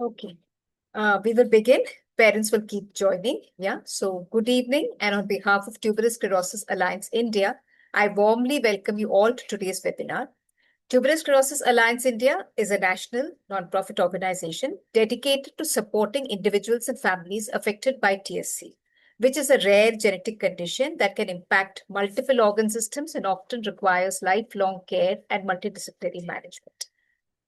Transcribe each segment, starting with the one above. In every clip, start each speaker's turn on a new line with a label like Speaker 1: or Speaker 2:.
Speaker 1: Okay. We will begin. Parents will keep joining. Yeah. So, good evening. And on behalf of Tuberous Sclerosis Alliance India, I warmly welcome you all to today's webinar. Tuberous Sclerosis Alliance India is a national non-profit organization dedicated to supporting individuals and families affected by TSC, which is a rare genetic condition that can impact multiple organ systems and often requires lifelong care and multidisciplinary management.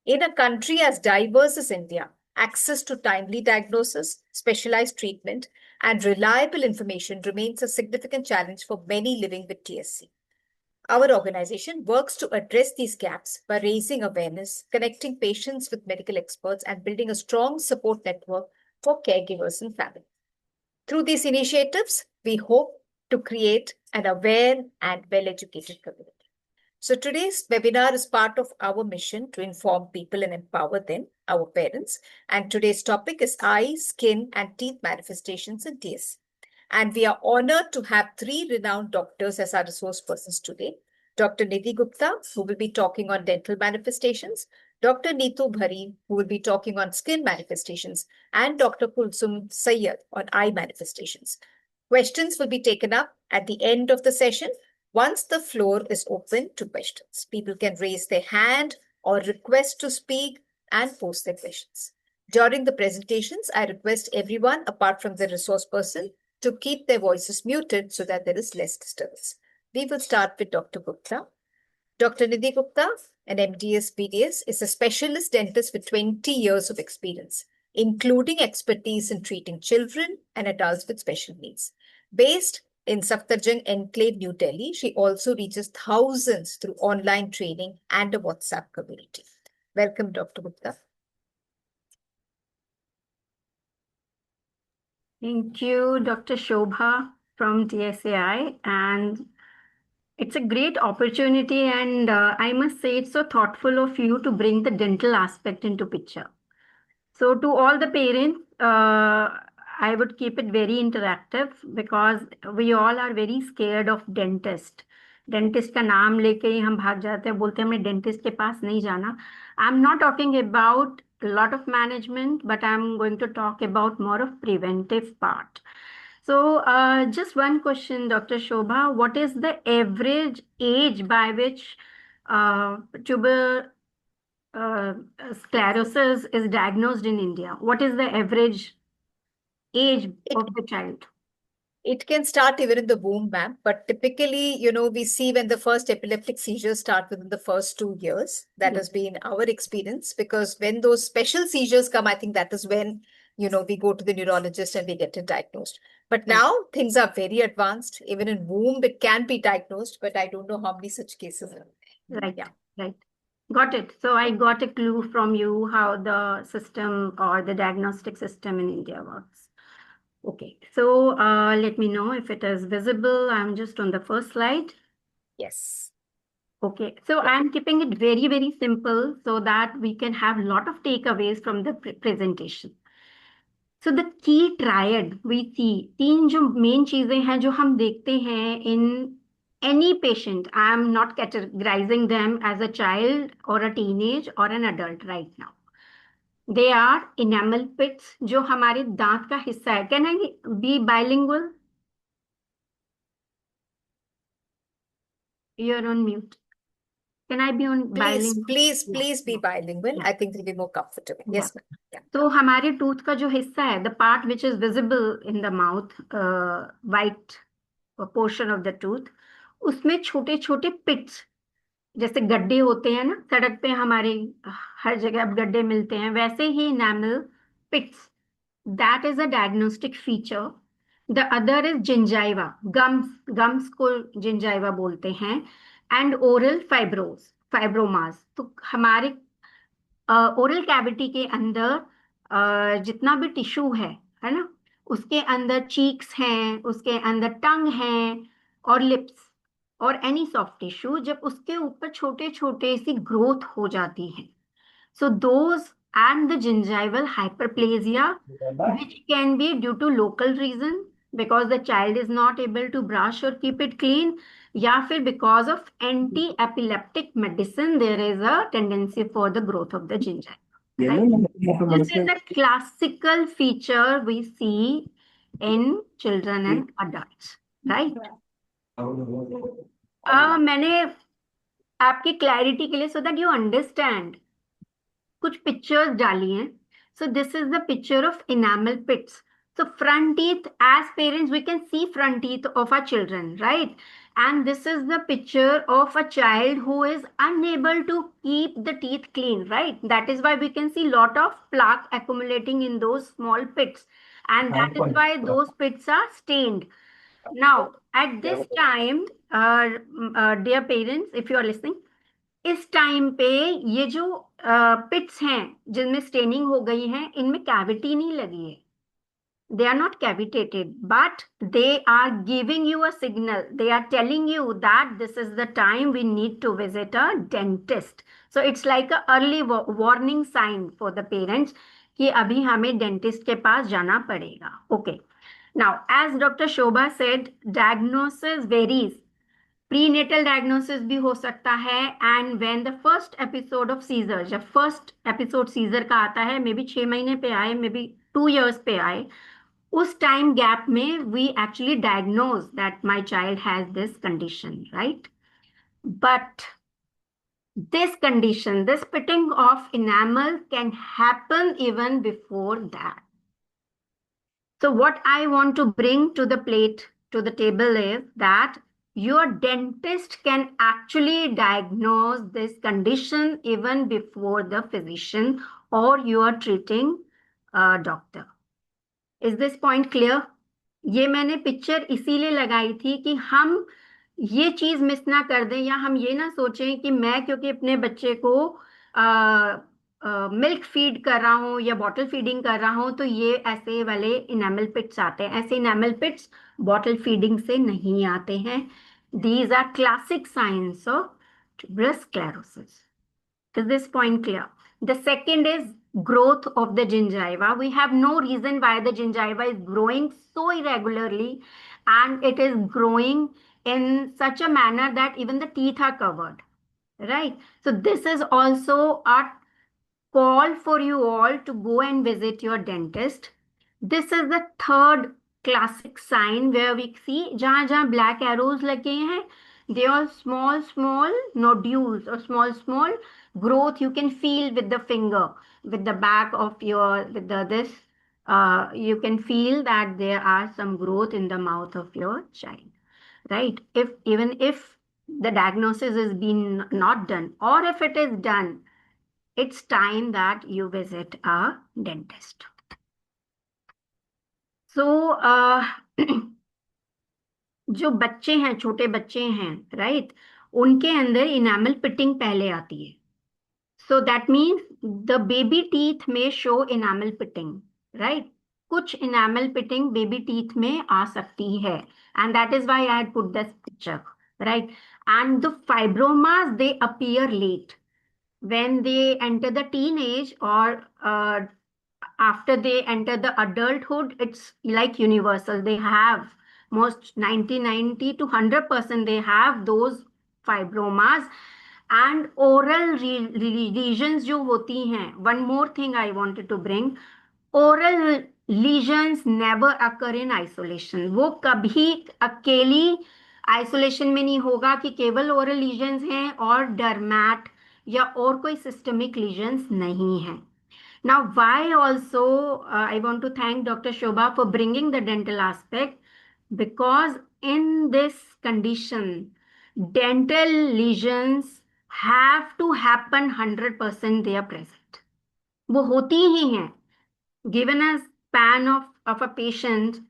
Speaker 1: In a country as diverse as India, access to timely diagnosis, specialized treatment, and reliable information remains a significant challenge for many living with TSC. Our organization works to address these gaps by raising awareness, connecting patients with medical experts, and building a strong support network for caregivers and families. Through these initiatives, we hope to create an aware and well-educated community. So today's webinar is part of our mission to inform people and empower them, our parents. And today's topic is eye, skin, and teeth manifestations in TSC. And we are honored to have three renowned doctors as our resource persons today. Dr. Nidhi Gupta, who will be talking on dental manifestations, Dr. Neetu Bhari, who will be talking on skin manifestations, and Dr. Kulsum Sayyad on eye manifestations. Questions will be taken up at the end of the session once the floor is open to questions. People can raise their hand or request to speak and post their questions. During the presentations, I request everyone, apart from the resource person, to keep their voices muted so that there is less disturbance. We will start with Dr. Gupta. Dr. Nidhi Gupta, an MDS BDS, is a specialist dentist with 20 years of experience, including expertise in treating children and adults with special needs. Based in Safdarjung Enclave, New Delhi, she also reaches thousands through online training and a WhatsApp community. Welcome, Dr. Gupta.
Speaker 2: Thank you, Dr. Shobha from TSAI. And it's a great opportunity, and I must say it's so thoughtful of you to bring the dental aspect into picture. So to all the parents, I would keep it very interactive because we all are very scared of dentist. Dentist का नाम लेके ही हम भाग जाते हैं, बोलते हैं हमें डेंटिस्ट के पास नहीं जाना. I am not talking about lot of management, but I'm going to talk about more of preventive part. So just one question, Dr. Shobha, what is the average age by which tuber sclerosis is diagnosed in India? What is the average age of the child?
Speaker 1: It can start even in the womb, ma'am. But typically, we see when the first epileptic seizures start within the first 2 years. That has been our experience, because when those special seizures come, I think that is when, we go to the neurologist and we get it diagnosed. But now things are very advanced. Even in womb, it can be diagnosed, but I don't know how many such cases are.
Speaker 2: Right. Yeah. Right. Got it. So I got a clue from you how the system or the diagnostic system in India works. Okay, so let me know if it is visible. I'm just on the first slide.
Speaker 1: Yes.
Speaker 2: Okay, so I'm keeping it very, very simple so that we can have a lot of takeaways from the presentation. So the key triad we see, तीन जो main चीजें हैं जो हम देखते हैं in any patient. I am not categorizing them as a child or a teenage or an adult right now. They are enamel pits जो हमारे दांत का हिस्सा है. Can I be bilingual? You're on mute. Can I be on bilingual?
Speaker 1: Please be bilingual. I think it'll be more comfortable. Yes, ma'am. Yeah.
Speaker 2: तो हमारे tooth का जो हिस्सा है, the part which is visible in the mouth, white portion of the tooth, उसमें छोटे छोटे pits, जैसे गड्ढे होते हैं ना सड़क पे हमारे हर जगह अब गड्ढे मिलते हैं, वैसे ही enamel pits. That is a diagnostic feature. The other is gingiva, gums को gingiva बोलते हैं, and oral fibromas. तो हमारे ओरल कैविटी के अंदर जितना भी टिश्यू है ना, उसके अंदर चीक्स हैं, उसके अंदर टंग है और लिप्स और एनी सॉफ्ट टिश्यू, जब उसके ऊपर छोटे छोटे सी ग्रोथ हो जाती है, so those and the gingival hyperplasia, which can be due to local reason because the child is not able to brush or keep it clean, या फिर because of anti-epileptic medicine there is a tendency for the growth of the gingiva. right? This is the classical feature we see in children and adults, right? मैंने आपकी clarity के लिए, so that you understand, कुछ pictures डाली हैं. So this is the picture of enamel pits. So front teeth, as parents, we can see front teeth of our children, right? And this is the picture of a child who is unable to keep the teeth clean, right? That is why we can see lot of plaque accumulating in those small pits. And that is why those pits are stained. Now, at this time, dear parents, if you are listening, इस time पे ये जो पिट्स हैं जिनमें staining हो गई है, इनमें कैविटी नहीं लगी है. They are not cavitated, but they are giving you a signal. They are telling you that this is the time we need to visit a dentist. So it's like a early warning sign for the parents कि अभी हमें dentist के पास जाना पड़ेगा. Okay. Now, as Dr. Shobha said, diagnosis varies. Prenatal diagnosis भी हो सकता है. And when the first episode of seizure, जब फर्स्ट एपिसोड सीजर का आता है, मे बी 6 महीने पे आए, मे बी 2 years पे आए, उस टाइम गैप में we actually diagnose that my child has this condition, right? But this condition, this pitting of enamel, can happen even before that. So what I want to bring to the plate, to the table, is that your dentist can actually diagnose this condition even before the physician or your treating doctor. Is this point clear? ये मैंने picture इसीलिए लगाई थी कि हम ये चीज miss ना कर दें, या हम ये ना सोचें कि मैं क्योंकि अपने बच्चे को मिल्क फीड कर रहा हूँ या बॉटल फीडिंग कर रहा हूँ तो ये ऐसे वाले इनेमल पिट्स आते हैं. ऐसे इनेमल पिट्स बॉटल फीडिंग से नहीं आते हैं. These are classic signs of tuberous sclerosis. Is this point clear? The second is growth of the gingiva. We have no reason why the gingiva is growing so irregularly, and it is growing in such a manner that even the teeth are covered, right? So this is also a call for you all to go and visit your dentist. This is the third classic sign where we see जहाँ जहाँ black arrows लगे हैं, they are small small nodules or small small growth you can feel with the finger, with the back of your, with the this, you can feel that there are some growth in the mouth of your child, right? If even if the diagnosis is been not done, or if it is done, it's time that you visit a dentist. So जो बच्चे हैं, छोटे बच्चे हैं, right, उनके अंदर enamel pitting पहले आती है. So that means the baby teeth में शो इनामल पिटिंग, राइट? कुछ इनामल पिटिंग बेबी टीथ में आ सकती है, and that is why I had put this picture, right? And the fibromas, they appear late when they enter the teenage, or after they enter the adulthood. It's like universal. They have most 90 to 100%, they have those fibromas. And oral lesions जो होती हैं, one more thing I wanted to bring, oral lesions never occur in isolation. वो कभी अकेली isolation में नहीं होगा कि केवल ओरल लीजन्स हैं और डरमैट या और कोई सिस्टमिक लीजन्स नहीं हैं. Now, why also I want to thank Dr. Shobha for bringing the dental aspect, because in this condition, dental lesions have to happen 100%, they are present. वो होती ही हैं. Given a span of a patient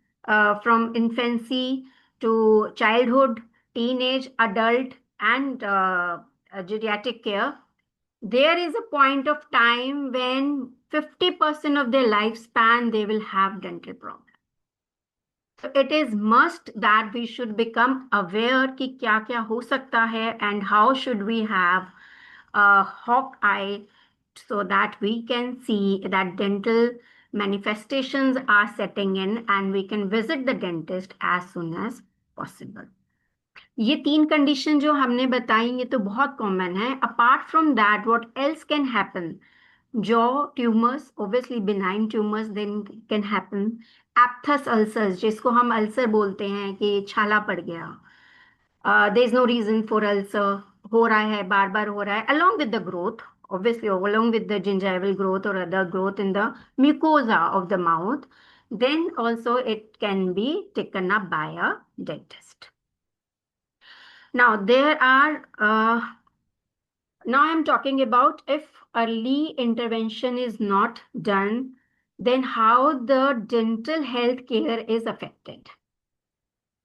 Speaker 2: from infancy to childhood, teenage, adult, and geriatric care, there is a point of time when 50% of their lifespan they will have dental problems. So it is must that we should become aware कि क्या क्या हो सकता है, and how should we have a hawk eye so that we can see that dental manifestations are setting in and we can visit the dentist as soon as possible. ये 3 condition जो हमने बताई ये तो बहुत कॉमन है. Apart from that, what else can happen? jaw tumors, obviously benign tumors then can happen. Aphthous ulcers, जिसको हम अल्सर बोलते हैं कि छाला पड़ गया, there is no reason for ulcer, हो रहा है, बार बार हो रहा है, along with the growth, obviously along with the gingival growth or other growth in the mucosa of the mouth, then also it can be taken up by a dentist. Now there are now I'm talking about if early intervention is not done, then how the dental health care is affected.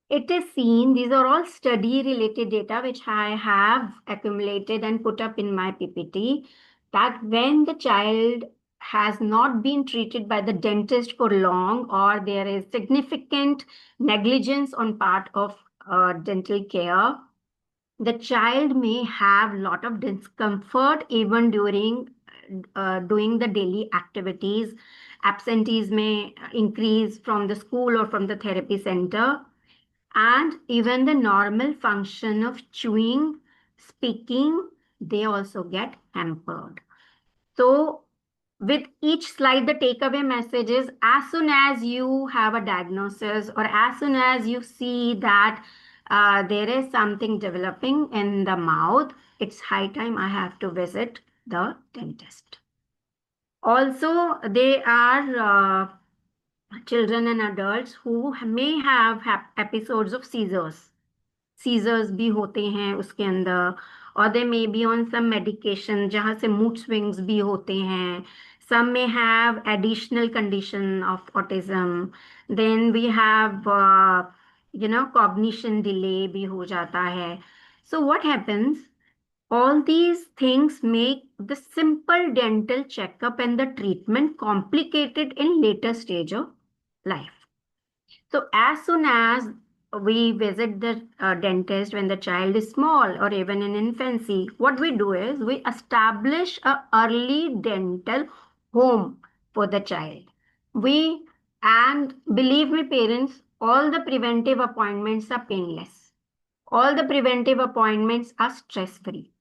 Speaker 2: It is seen, these are all study related data which I have accumulated and put up in my PPT, that when the child has not been treated by the dentist for long, or there is significant negligence on part of dental care, the child may have a lot of discomfort even during doing the daily activities. Absentees may increase from the school or from the therapy center, and even the normal function of chewing, speaking, they also get hampered. So with each slide, the takeaway message is, as soon as you have a diagnosis or as soon as you see that there is something developing in the mouth, it's high time I have to visit the dentist. Also, they are children and adults who may have episodes of seizures भी होते हैं उसके अंदर, और they may be on some medication जहाँ से mood swings भी होते हैं. Some may have additional condition of autism. Then we have cognition delay भी हो जाता है. So what happens? All these things make the simple dental checkup and the treatment complicated in later stage of life. So as soon as we visit the dentist when the child is small or even in infancy, what we do is we establish a early dental home for the child. We, and believe me parents, all the preventive appointments are painless. All the preventive appointments are stress free.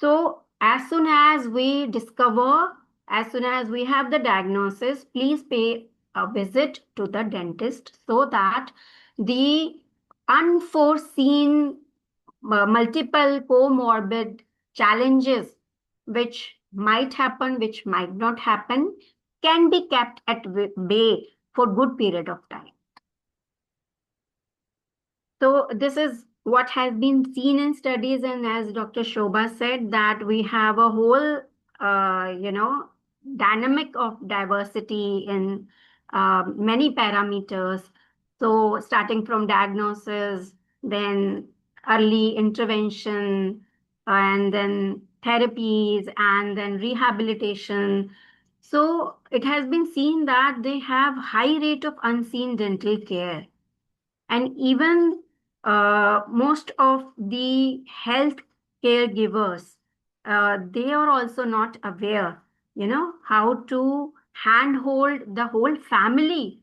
Speaker 2: So as soon as we discover, as soon as we have the diagnosis, please pay a visit to the dentist so that the unforeseen multiple comorbid challenges which might happen, which might not happen, can be kept at bay for good period of time. So this is what has been seen in studies, and as Dr. Shobha said, that we have a whole, dynamic of diversity in many parameters. So starting from diagnosis, then early intervention, and then therapies, and then rehabilitation. So it has been seen that they have high rate of unseen dental care, and even most of the health caregivers, they are also not aware, how to handhold the whole family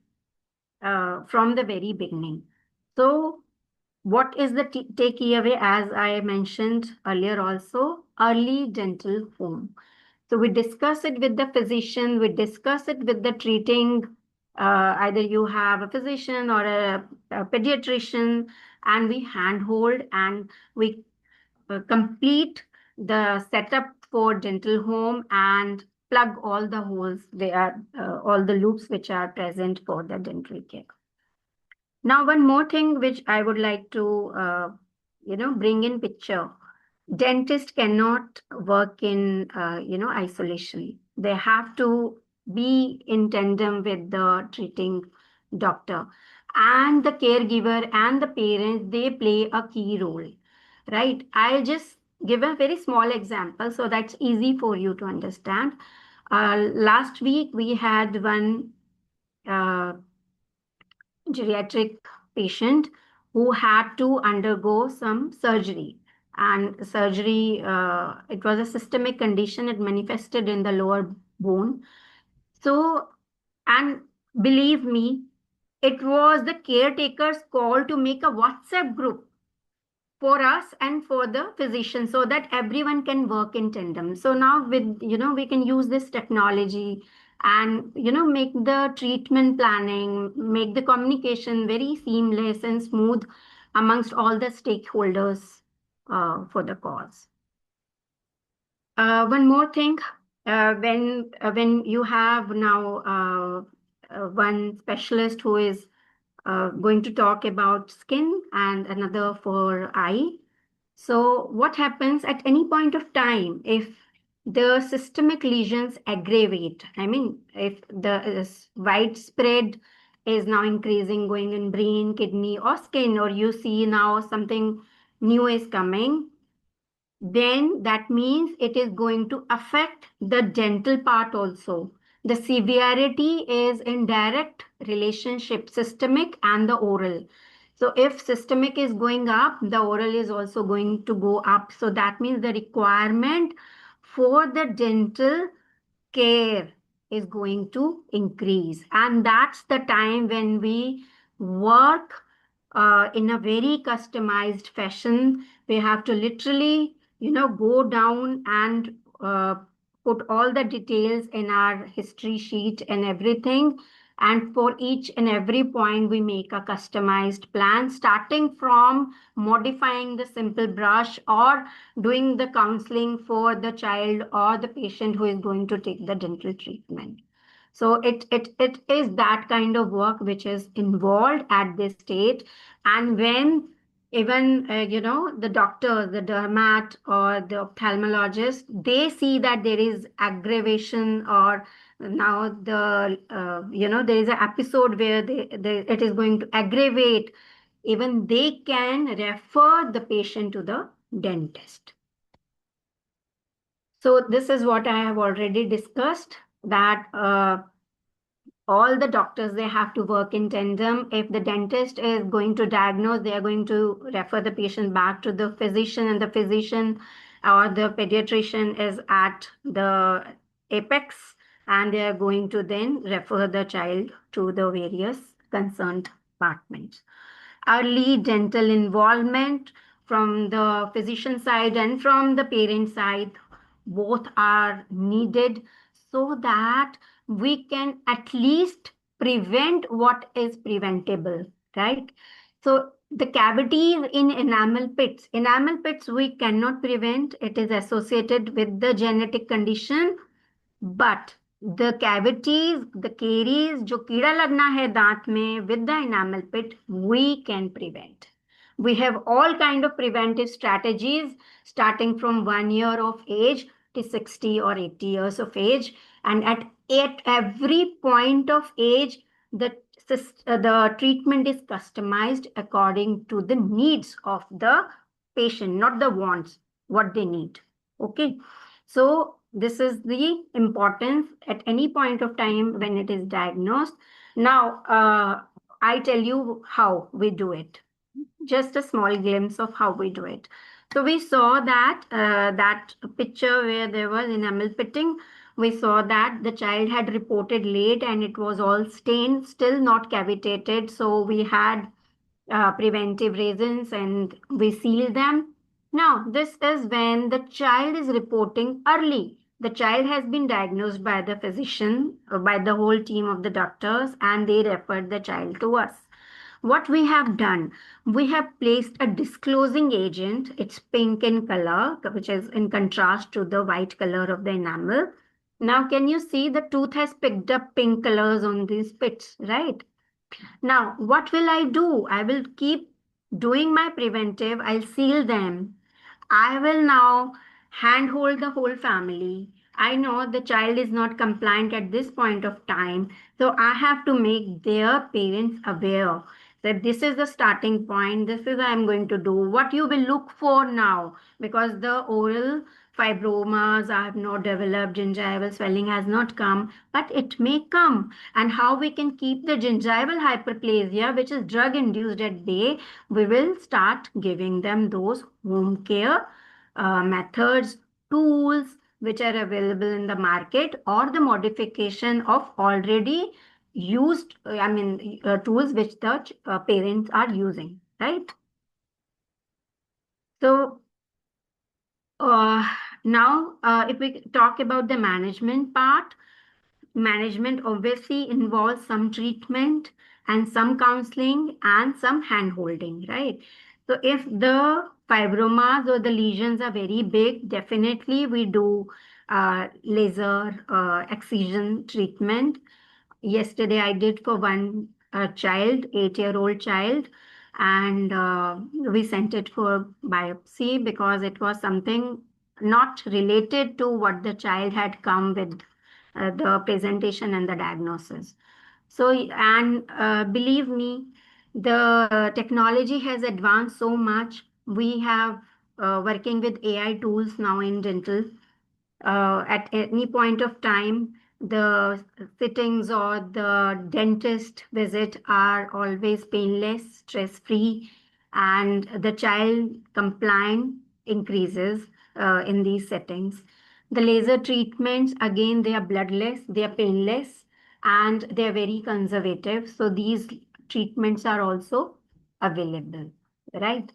Speaker 2: from the very beginning. So what is the takeaway? As I mentioned earlier also, early dental home. So we discuss it with the physician, we discuss it with the treating, either you have a physician or a pediatrician, and we handhold and we complete the setup for dental home and plug all the holes, they are all the loops which are present for the dental care. Now, one more thing which I would like to, bring in picture. Dentist cannot work in, isolation. They have to be in tandem with the treating doctor, and the caregiver and the parents, they play a key role, right? I'll just give a very small example so that's easy for you to understand. Last week we had one uh, geriatric patient who had to undergo some surgery, and surgery, it was a systemic condition, it manifested in the lower bone. So, and believe me, it was the caretaker's call to make a WhatsApp group for us and for the physician, so that everyone can work in tandem. So now with, we can use this technology and, make the treatment planning, make the communication very seamless and smooth amongst all the stakeholders for the cause. One more thing, when you have now one specialist who is going to talk about skin and another for eye. So what happens at any point of time if the systemic lesions aggravate? I mean, if the widespread is now increasing, going in brain, kidney, or skin, or you see now something new is coming, then that means it is going to affect the dental part also. The severity is in direct relationship, systemic and the oral. So if systemic is going up, the oral is also going to go up. So that means the requirement for the dental care is going to increase. And that's the time when we work in a very customized fashion. We have to literally, go down and put all the details in our history sheet and everything. And for each and every point, we make a customized plan, starting from modifying the simple brush or doing the counseling for the child or the patient who is going to take the dental treatment. So it is that kind of work which is involved at this stage. And when even, the doctors, the dermat or the ophthalmologist, they see that there is aggravation, or now there is an episode where it is going to aggravate, even they can refer the patient to the dentist. So this is what I have already discussed, that all the doctors, they have to work in tandem. If the dentist is going to diagnose, they are going to refer the patient back to the physician, and the physician or the pediatrician is at the apex, and they are going to then refer the child to the various concerned departments. Early dental involvement from the physician side and from the parent side, both are needed, so that we can at least prevent what is preventable, right? So the cavities in enamel pits we cannot prevent. It is associated with the genetic condition. But the cavities, the caries, जो कीड़ा लगना है दांत में with the enamel pit, we can prevent. We have all kind of preventive strategies, starting from 1 year of age to 60 or 80 years of age. And at every point of age, the treatment is customized according to the needs of the patient, not the wants, what they need. Okay. So this is the importance at any point of time when it is diagnosed. Now, I tell you how we do it. Just a small glimpse of how we do it. So we saw that that picture where there was enamel pitting. We saw that the child had reported late and it was all stained, still not cavitated. So we had preventive reasons and we seal them. Now, this is when the child is reporting early. The child has been diagnosed by the physician or by the whole team of the doctors, and they referred the child to us. What we have done, we have placed a disclosing agent. It's pink in color, which is in contrast to the white color of the enamel. Now, can you see the tooth has picked up pink colors on these pits, right? Now, what will I do? I will keep doing my preventive. I'll seal them. I will now handhold the whole family. I know the child is not compliant at this point of time, so I have to make their parents aware that this is the starting point. This is I'm going to do. What you will look for now, because the oral fibromas have not developed, gingival swelling has not come, but it may come. And how we can keep the gingival hyperplasia, which is drug induced, at bay, we will start giving them those home care methods, tools which are available in the market, or the modification of already used, tools which the parents are using, right? So uh, now, if we talk about the management part, management obviously involves some treatment and some counseling and some hand holding, right? So if the fibromas or the lesions are very big, definitely we do laser excision treatment. Yesterday I did for one child, 8-year-old child, and we sent it for biopsy because it was something not related to what the child had come with, the presentation and the diagnosis. So, and believe me, the technology has advanced so much. We have working with AI tools now in dental. At any point of time, the sittings or the dentist visit are always painless, stress-free, and the child compliance increases in these settings. The laser treatments, again, they are bloodless, they are painless, and they are very conservative. So these treatments are also available, right?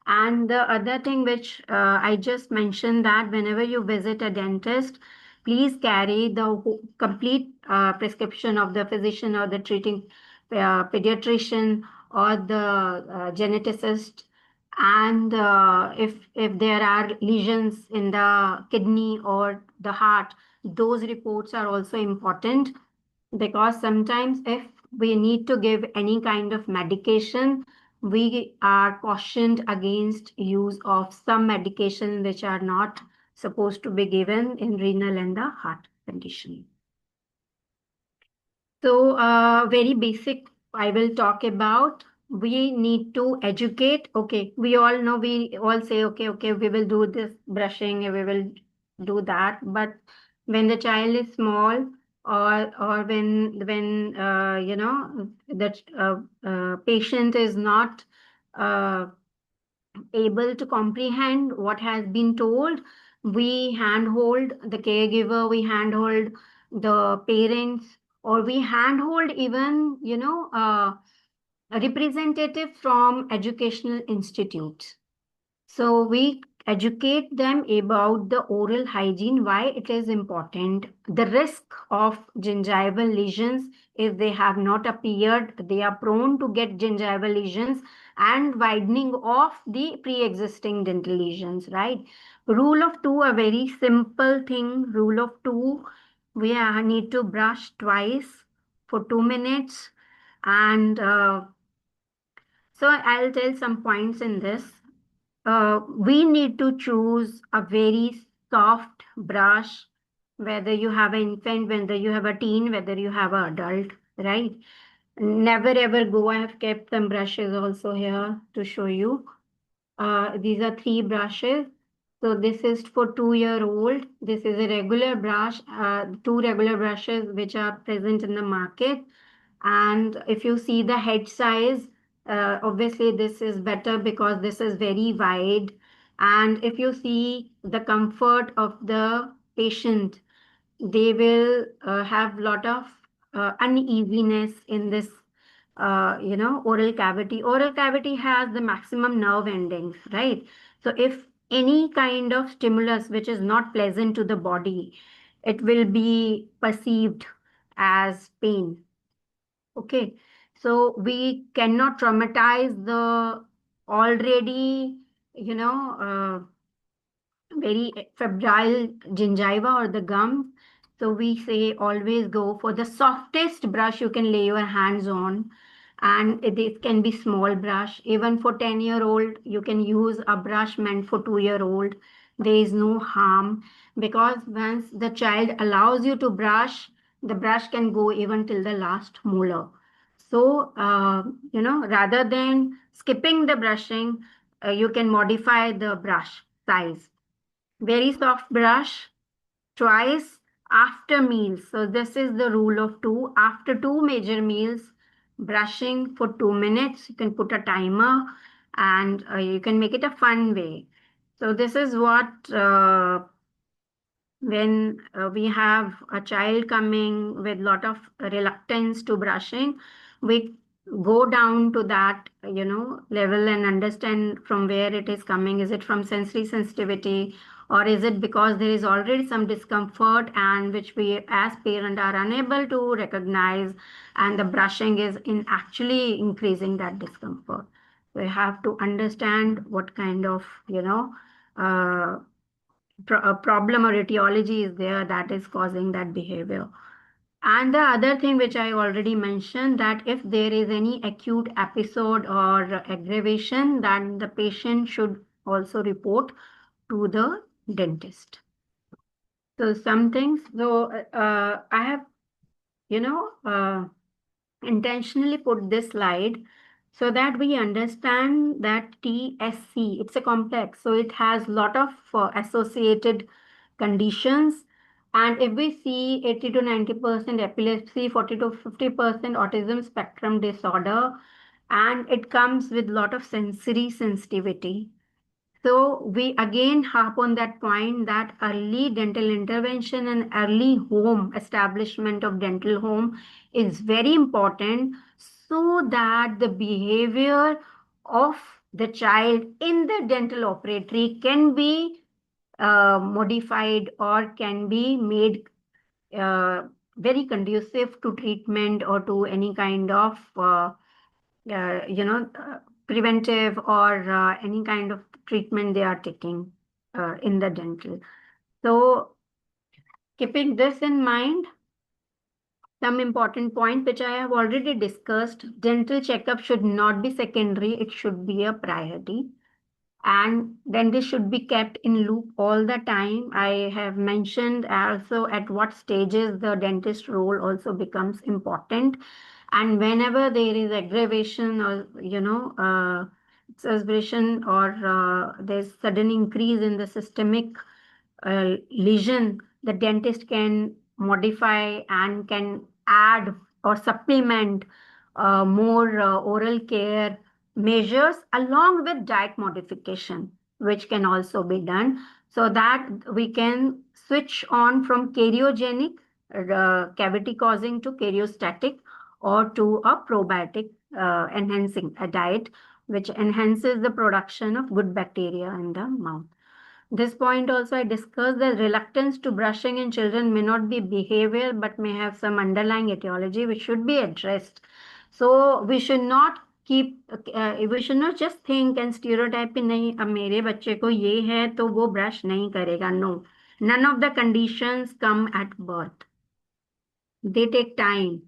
Speaker 2: And the other thing which I just mentioned, that whenever you visit a dentist, please carry the complete prescription of the physician or the treating pediatrician or the geneticist. And if there are lesions in the kidney or the heart, those reports are also important, because sometimes if we need to give any kind of medication, we are cautioned against use of some medication which are not supposed to be given in renal and the heart condition. So, very basic, I will talk about. We need to educate. Okay, we all know, we all say, okay, we will do this brushing, we will do that. But when the child is small, or when the patient is not uh, able to comprehend what has been told, we handhold the caregiver, we handhold the parents, or we handhold even, a representative from educational institutes. So we educate them about the oral hygiene, why it is important, the risk of gingival lesions. If they have not appeared, they are prone to get gingival lesions and widening of the pre-existing dental lesions, right? Rule of two, a very simple thing. Rule of two, we need to brush twice for 2 minutes. And so I'll tell some points in this. We need to choose a very soft brush, whether you have an infant, whether you have a teen, whether you have an adult, right? Never ever go. I have kept some brushes also here to show you. These are 3 brushes. So this is for 2-year-old. This is a regular brush, 2 regular brushes which are present in the market. And if you see the head size, obviously this is better because this is very wide. And if you see the comfort of the patient, they will have lot of uneasiness in this oral cavity. Oral cavity has the maximum nerve endings, right? So if any kind of stimulus which is not pleasant to the body, it will be perceived as pain. Okay, so we cannot traumatize the already, very febrile gingiva or the gums. So we say always go for the softest brush you can lay your hands on. And it can be small brush. Even for 10-year-old, you can use a brush meant for 2-year-old. There is no harm, because once the child allows you to brush, the brush can go even till the last molar. So, rather than skipping the brushing, you can modify the brush size. Very soft brush twice after meals. So this is the rule of two. After 2 major meals, brushing for 2 minutes. You can put a timer, and you can make it a fun way. So this is what, when we have a child coming with lot of reluctance to brushing, we go down to that, level and understand from where it is coming. Is it from sensory sensitivity, or is it because there is already some discomfort and which we as parent are unable to recognize, and the brushing is in actually increasing that discomfort. We have to understand what kind of, uh, problem or etiology is there that is causing that behavior. And the other thing which I already mentioned, that if there is any acute episode or aggravation, then the patient should also report to the dentist. So some things. So I have, you know, intentionally put this slide so that we understand that TSC, it's a complex, so it has lot of associated conditions. And if we see 80 to 90% epilepsy, 40 to 50% autism spectrum disorder, and it comes with lot of sensory sensitivity. So we again harp on that point that early dental intervention and early home establishment of dental home is very important, so that the behavior of the child in the dental operatory can be modified or can be made uh, very conducive to treatment or to any kind of preventive or any kind of treatment they are taking in the dental. So, keeping this in mind, some important point which I have already discussed, dental checkup should not be secondary, it should be a priority. And dentist should be kept in loop all the time. I have mentioned also at what stages the dentist role also becomes important. And whenever there is aggravation or, exacerbation or there's sudden increase in the systemic lesion, the dentist can modify and can add or supplement more oral care measures along with diet modification, which can also be done so that we can switch on from karyogenic, cavity causing, to karyostatic or to a probiotic enhancing a diet which enhances the production of good bacteria in the mouth. This point also I discussed that reluctance to brushing in children may not be behavior but may have some underlying etiology which should be addressed. So we should not we should not just think and stereotype कि नहीं अब मेरे बच्चे को ये है तो वो brush नहीं करेगा. No, none of the conditions come at birth. They take time.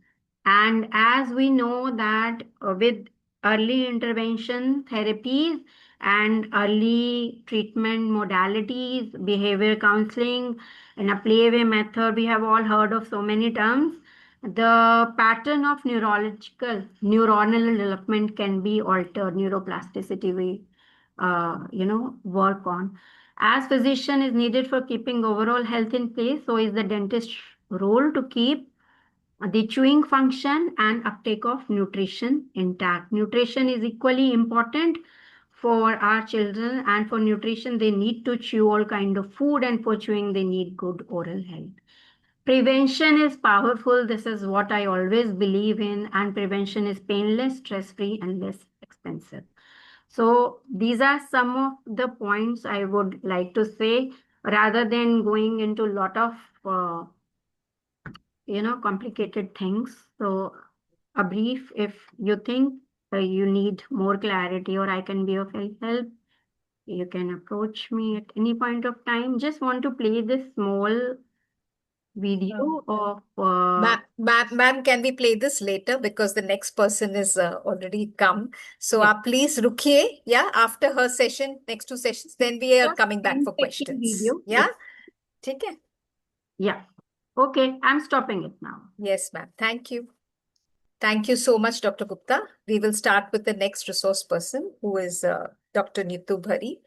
Speaker 2: And as we know that with early intervention therapies and early treatment modalities, behavior counseling, and a playway method, we have all heard of so many terms. The pattern of neuronal development can be altered, neuroplasticity we, work on. As physician is needed for keeping overall health in place, so is the dentist's role to keep the chewing function and uptake of nutrition intact. Nutrition is equally important for our children, and for nutrition they need to chew all kind of food, and for chewing they need good oral health. Prevention is powerful. This is what I always believe in, and prevention is painless, stress-free, and less expensive. So these are some of the points I would like to say, rather than going into a lot of complicated things. So a brief, if you think you need more clarity or I can be of help, you can approach me at any point of time. Just want to play this small video of
Speaker 1: Ma'am, can we play this later because the next person is already come. So
Speaker 2: yes,
Speaker 1: please रुकिए, yeah, after her session, next two sessions, then we are
Speaker 2: just
Speaker 1: coming back
Speaker 2: 10
Speaker 1: for
Speaker 2: second
Speaker 1: questions.
Speaker 2: video.
Speaker 1: Yeah,
Speaker 2: Yes.
Speaker 1: ठीक है?
Speaker 2: Yeah. Okay, I'm stopping it now.
Speaker 1: Yes, ma'am. Thank you. Thank you so much, Dr. Gupta. We will start with the next resource person, who is Dr. Neetu Bhari.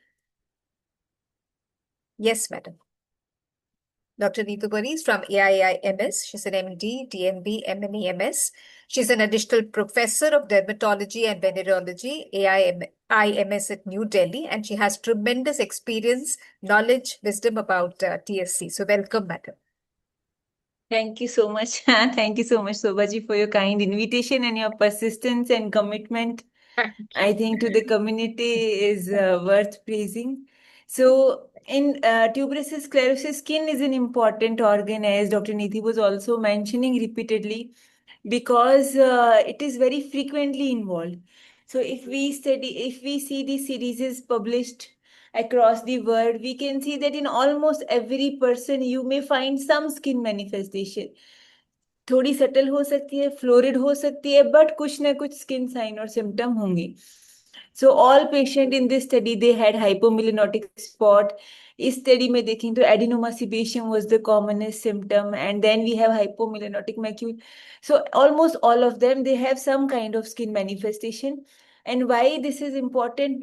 Speaker 1: Yes, madam. Dr. Neetu Bhari is from AIIMS. She's an MD, DMB, MNEMS. She's an additional professor of dermatology and venereology, AIIMS at New Delhi, and she has tremendous experience, knowledge, wisdom about TSC. So welcome, madam.
Speaker 3: Thank you so much. Thank you so much, Sobaji, for your kind invitation and your persistence and commitment.
Speaker 1: Thank
Speaker 3: I
Speaker 1: you.
Speaker 3: think to the community is worth praising. So, in tuberous sclerosis, skin is an important organ, as Dr. Neetu was also mentioning repeatedly, because it is very frequently involved. So, if we see the series is published across the world, we can see that in almost every person you may find some skin manifestation. थोड़ी subtle हो सकती है, fluoride हो सकती है, but कुछ ना कुछ स्किन साइन और सिम्टम होंगे. So all patient in this study they had hypomelanotic spot. इस स्टडी में देखें तो adenoma sebaceum was the commonest symptom, and then we have hypomelanotic macule. So almost all of them, they have some kind of skin manifestation. And why this is important?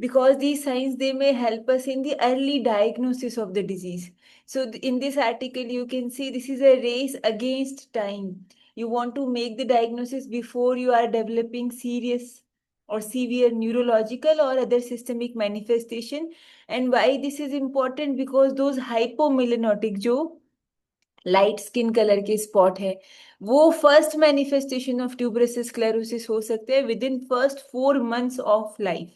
Speaker 3: Because these signs, they may help us in the early diagnosis of the disease. So in this article you can see this is a race against time. You want to make the diagnosis before you are developing serious or severe neurological or other systemic manifestation. And why this is important? Because those hypomelanotic जो light skin colour के spot है, वो first manifestation of tuberous sclerosis हो सकते हैं with in first 4 months of life.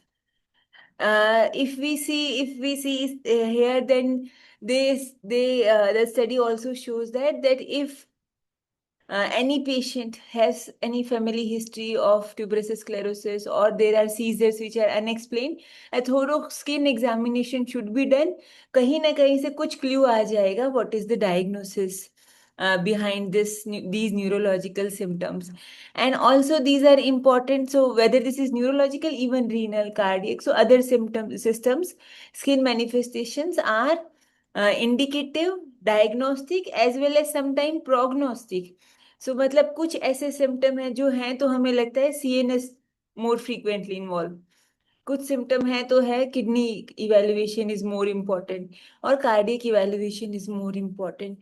Speaker 3: If we see here, then the study also shows that if any patient has any family history of tuberous sclerosis or there are seizures which are unexplained, a thorough skin examination should be done. कहीं ना कहीं से कुछ clue आ जाएगा what is the diagnosis behind these neurological symptoms. And also these are important, so whether this is neurological, even renal, cardiac, so other systems, skin manifestations are indicative, diagnostic, as well as sometimes prognostic. सो मतलब कुछ ऐसे symptom हैं जो हैं तो हमें लगता है सीएनएस मोर फ्रीक्वेंटली इन्वॉल्व, कुछ सिम्टम है तो है kidney evaluation is more important और cardiac evaluation is more important.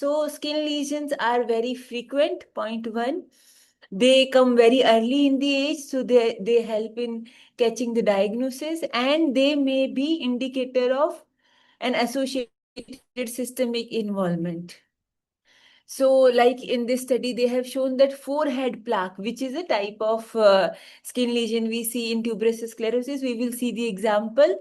Speaker 3: So skin lesions are very frequent, point one. They come very early in the age, so they help in catching the diagnosis, and they may be indicator of an associated systemic involvement. So, like in this study, they have shown that forehead plaque, which is a type of skin lesion we see in tuberous sclerosis, we will see the example,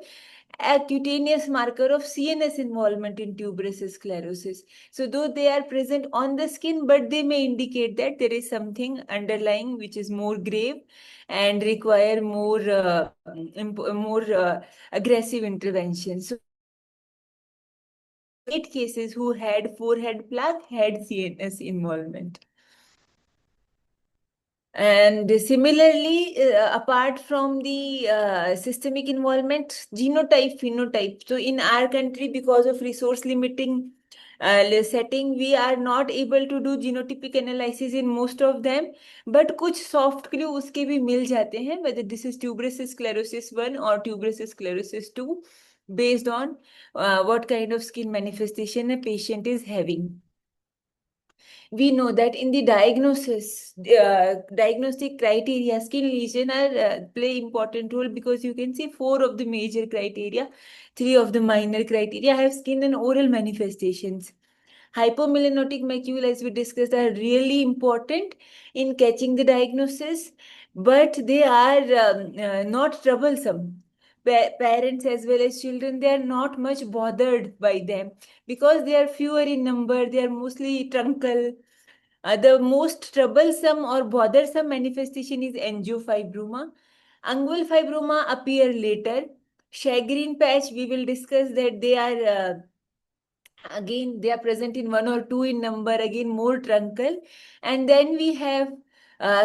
Speaker 3: a cutaneous marker of CNS involvement in tuberous sclerosis. So, though they are present on the skin, but they may indicate that there is something underlying which is more grave and require more aggressive intervention. So, 8 cases who had forehead plaque had CNS involvement. And similarly, apart from the systemic involvement, genotype, phenotype. So in our country, because of resource limiting setting, we are not able to do genotypic analysis in most of them. But कुछ soft clue उसके भी मिल जाते हैं, whether this is tuberous sclerosis 1 or tuberous sclerosis 2, based on what kind of skin manifestation a patient is having. We know that in the diagnostic criteria, skin lesion are play important role, because you can see 4 of the major criteria, 3 of the minor criteria have skin and oral manifestations. Hypomelanotic macule, as we discussed, are really important in catching the diagnosis, but they are not troublesome. Parents as well as children, they are not much bothered by them because they are fewer in number, they are mostly truncal. The most troublesome or bothersome manifestation is angiofibroma. Angular fibroma appear later. Shagreen patch, we will discuss that they are again they are present in 1 or 2 in number, again more truncal. And then we have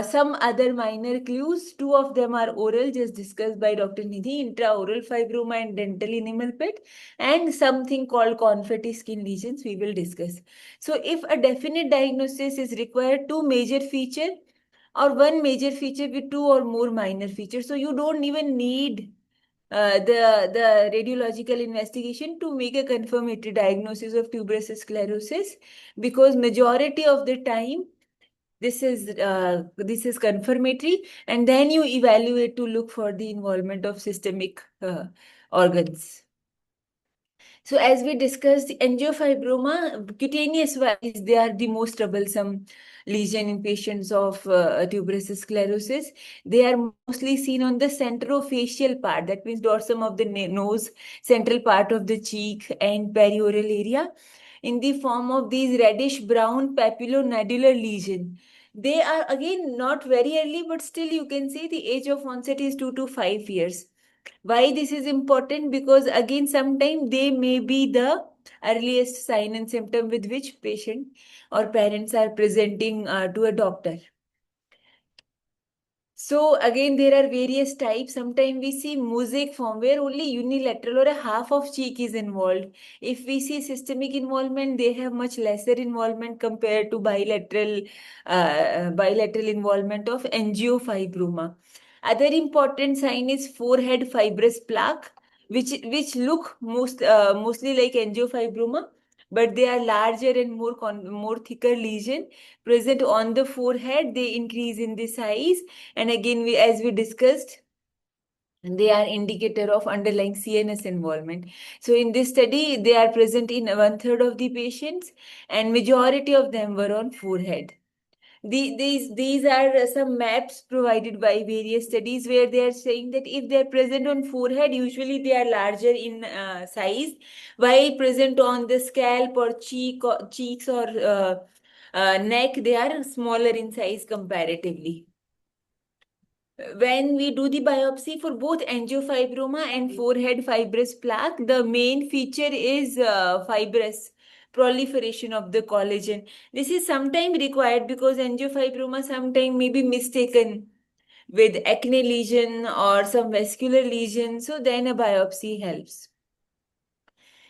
Speaker 3: some other minor clues. 2 of them are oral, just discussed by Dr. Nidhi, intraoral fibroma and dental enamel pit, and something called confetti skin lesions we will discuss. So if a definite diagnosis is required, 2 major feature or 1 major feature with 2 or more minor features, so you don't even need the radiological investigation to make a confirmatory diagnosis of tuberous sclerosis, because majority of the time this is confirmatory, and then you evaluate to look for the involvement of systemic organs. So as we discussed, angiofibroma, cutaneous wise, they are the most troublesome lesion in patients of tuberous sclerosis. They are mostly seen on the centrofacial part, that means dorsum of the nose, central part of the cheek, and perioral area, in the form of these reddish brown papulonodular lesion. They are again not very early, but still you can say the age of onset is 2 to 5 years. Why this is important? Because again, sometimes they may be the earliest sign and symptom with which patient or parents are presenting to a doctor. So again, there are various types. Sometimes we see mosaic form where only unilateral or a half of cheek is involved. If we see systemic involvement, they have much lesser involvement compared to bilateral involvement of angiofibroma. Other important sign is forehead fibrous plaque, which look mostly like angiofibroma, but they are larger and more thicker lesion present on the forehead. They increase in the size, and again, as we discussed, they are indicator of underlying CNS involvement. So in this study, they are present in 1/3 of the patients, and majority of them were on forehead. These are some maps provided by various studies where they are saying that if they are present on forehead, usually they are larger in size, while present on the scalp or cheeks or neck, they are smaller in size comparatively. When we do the biopsy for both angiofibroma and forehead fibrous plaque, the main feature is fibrous proliferation of the collagen. This is sometimes required because angiofibroma sometimes may be mistaken with acne lesion or some vascular lesion, so then a biopsy helps.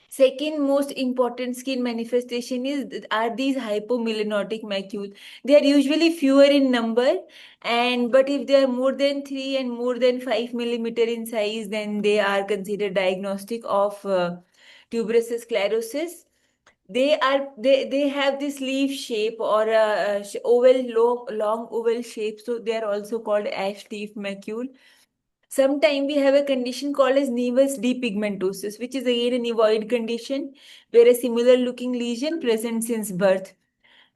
Speaker 3: Second most important skin manifestation are these hypomelanotic macules. They are usually fewer in number, and but if they are more than 3 and more than 5 millimeter in size, then they are considered diagnostic of tuberous sclerosis. They have this leaf shape or a oval long oval shape, so they are also called ash leaf macule. Sometimes we have a condition called as nevus depigmentosis, which is again an evoid condition where a similar looking lesion presents since birth.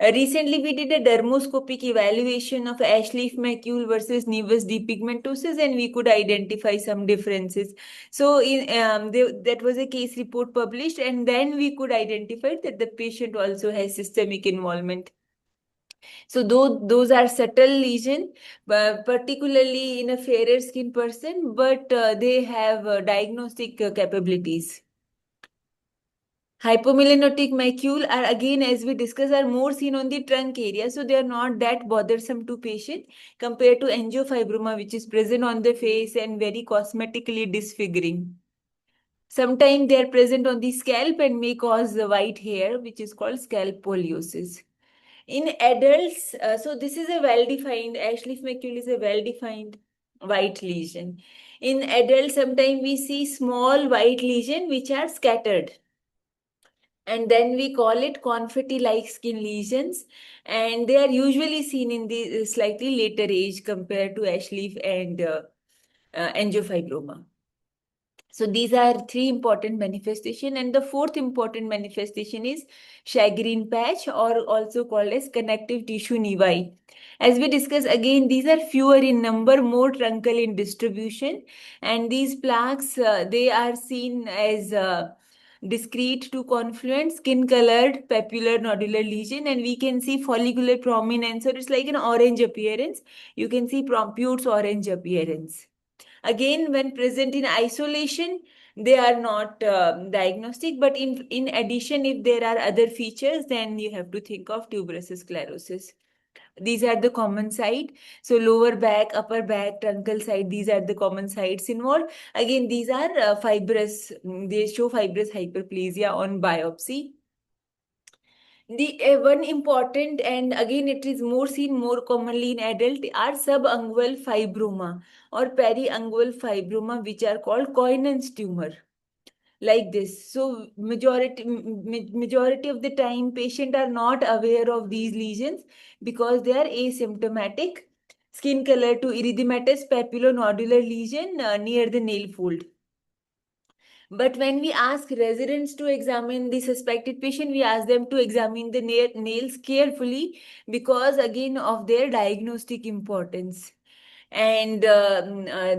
Speaker 3: Recently, we did a dermoscopic evaluation of ash leaf macule versus nevus depigmentosis, and we could identify some differences. So, that was a case report published, and then we could identify that the patient also has systemic involvement. So those are subtle lesion, particularly in a fairer skin person, but they have diagnostic capabilities. Hypomelanotic macule are again, as we discussed, are more seen on the trunk area, so they are not that bothersome to patient compared to angiofibroma, which is present on the face and very cosmetically disfiguring. Sometimes they are present on the scalp and may cause white hair, which is called scalp poliosis. In adults, so this is a well-defined, ash leaf macule is a well-defined white lesion. In adults, sometimes we see small white lesion which are scattered. And then we call it confetti-like skin lesions. And they are usually seen in the slightly later age compared to ash leaf and angiofibroma. So these are three important manifestation, and the fourth important manifestation is shagreen patch, or also called as connective tissue nevi. As we discussed again, these are fewer in number, more truncal in distribution, and these plaques they are seen as discrete to confluent skin colored papular nodular lesion, and we can see follicular prominence, so it's like an orange appearance. You can see Promputes orange appearance. Again, when present in isolation, they are not diagnostic, but in addition, if there are other features, then you have to think of tuberous sclerosis. These are the common site. So lower back, upper back, truncal side, these are the common sites involved. Again, these are fibrous, they show fibrous hyperplasia on biopsy. The one important, and again it is more seen more commonly in adult, are subungual fibroma or periungual fibroma, which are called Cohen's tumor, like this. So majority of the time patient are not aware of these lesions because they are asymptomatic. Skin color to erythematous papulonodular lesion near the nail fold. But when we ask residents to examine the suspected patient, we ask them to examine the nails carefully because, again, of their diagnostic importance. And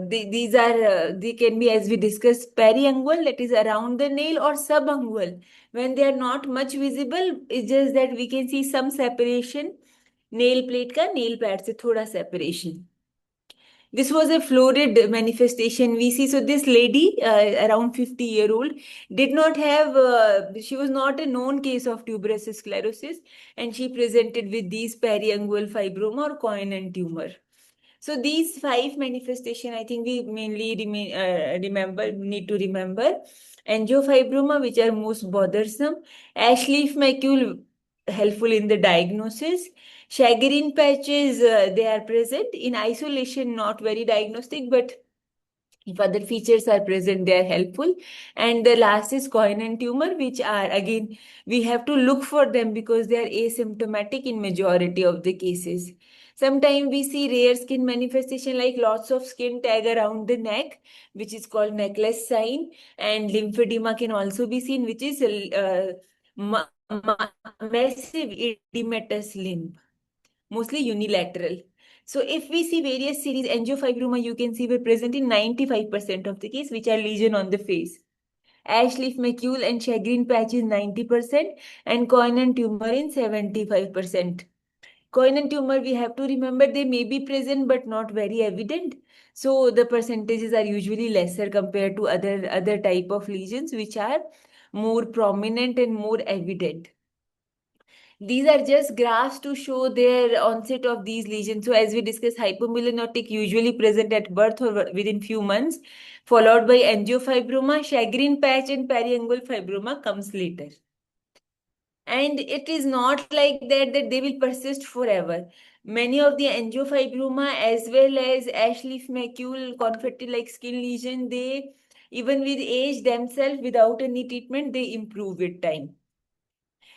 Speaker 3: these are, they can be, as we discussed, periungual, that is around the nail, or subungual. When they are not much visible, it's just that we can see some separation, nail plate ka nail pad se thoda separation. This was a florid manifestation we see. So this lady, around 50-year-old, did not have, she was not a known case of tuberous sclerosis, and she presented with these periungual fibroma or Coyne tumor. So these five manifestation, I think we mainly need to remember. Angiofibroma, which are most bothersome. Ash leaf macule, helpful in the diagnosis. Shagreen patches, they are present in isolation, not very diagnostic, but if other features are present, they are helpful. And the last is Coyne tumor, which are, again, we have to look for them because they are asymptomatic in majority of the cases. Sometimes we see rare skin manifestation like lots of skin tag around the neck, which is called necklace sign, and lymphedema can also be seen, which is massive edematous limb, mostly unilateral. So if we see various series, angiofibroma, you can see were present in 95% of the case, which are lesion on the face. Ash leaf macule and shagreen patch is 90%, and Coyne tumor in 75%. Coyne tumor, we have to remember, they may be present but not very evident. So the percentages are usually lesser compared to other type of lesions which are more prominent and more evident. These are just graphs to show their onset of these lesions. So as we discussed, hypomyelinotic usually present at birth or within few months, followed by angiofibroma, shagreen patch and periungual fibroma comes later. And it is not like that they will persist forever. Many of the angiofibroma as well as ash leaf macule, confetti-like skin lesion, they, even with age themselves, without any treatment, they improve with time.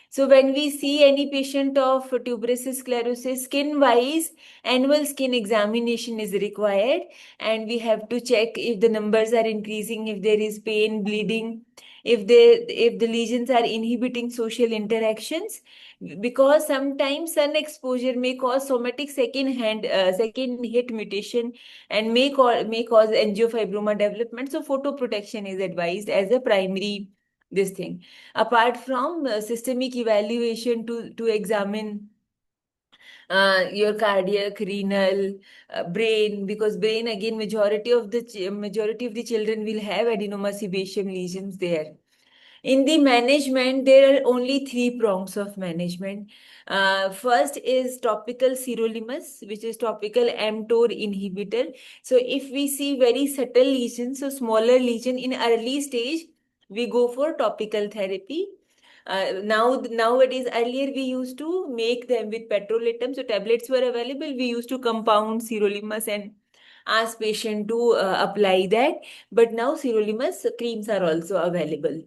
Speaker 3: So when we see any patient of tuberous sclerosis, skin-wise, annual skin examination is required, and we have to check if the numbers are increasing, if there is pain, bleeding, if the lesions are inhibiting social interactions, because sometimes sun exposure may cause somatic second hit mutation and may cause angiofibroma development. So photoprotection is advised as a primary this thing, apart from systemic evaluation to examine your cardiac, renal, brain, because brain, again, majority of the children will have adenoma sebaceum lesions there. In the management, there are only three prongs of management. First is topical sirolimus, which is topical mTOR inhibitor. So if we see very subtle lesions, so smaller lesion in early stage, we go for topical therapy. Nowadays, earlier we used to make them with petrolatum, so tablets were available. We used to compound sirolimus and ask patient to apply that. But now sirolimus creams are also available.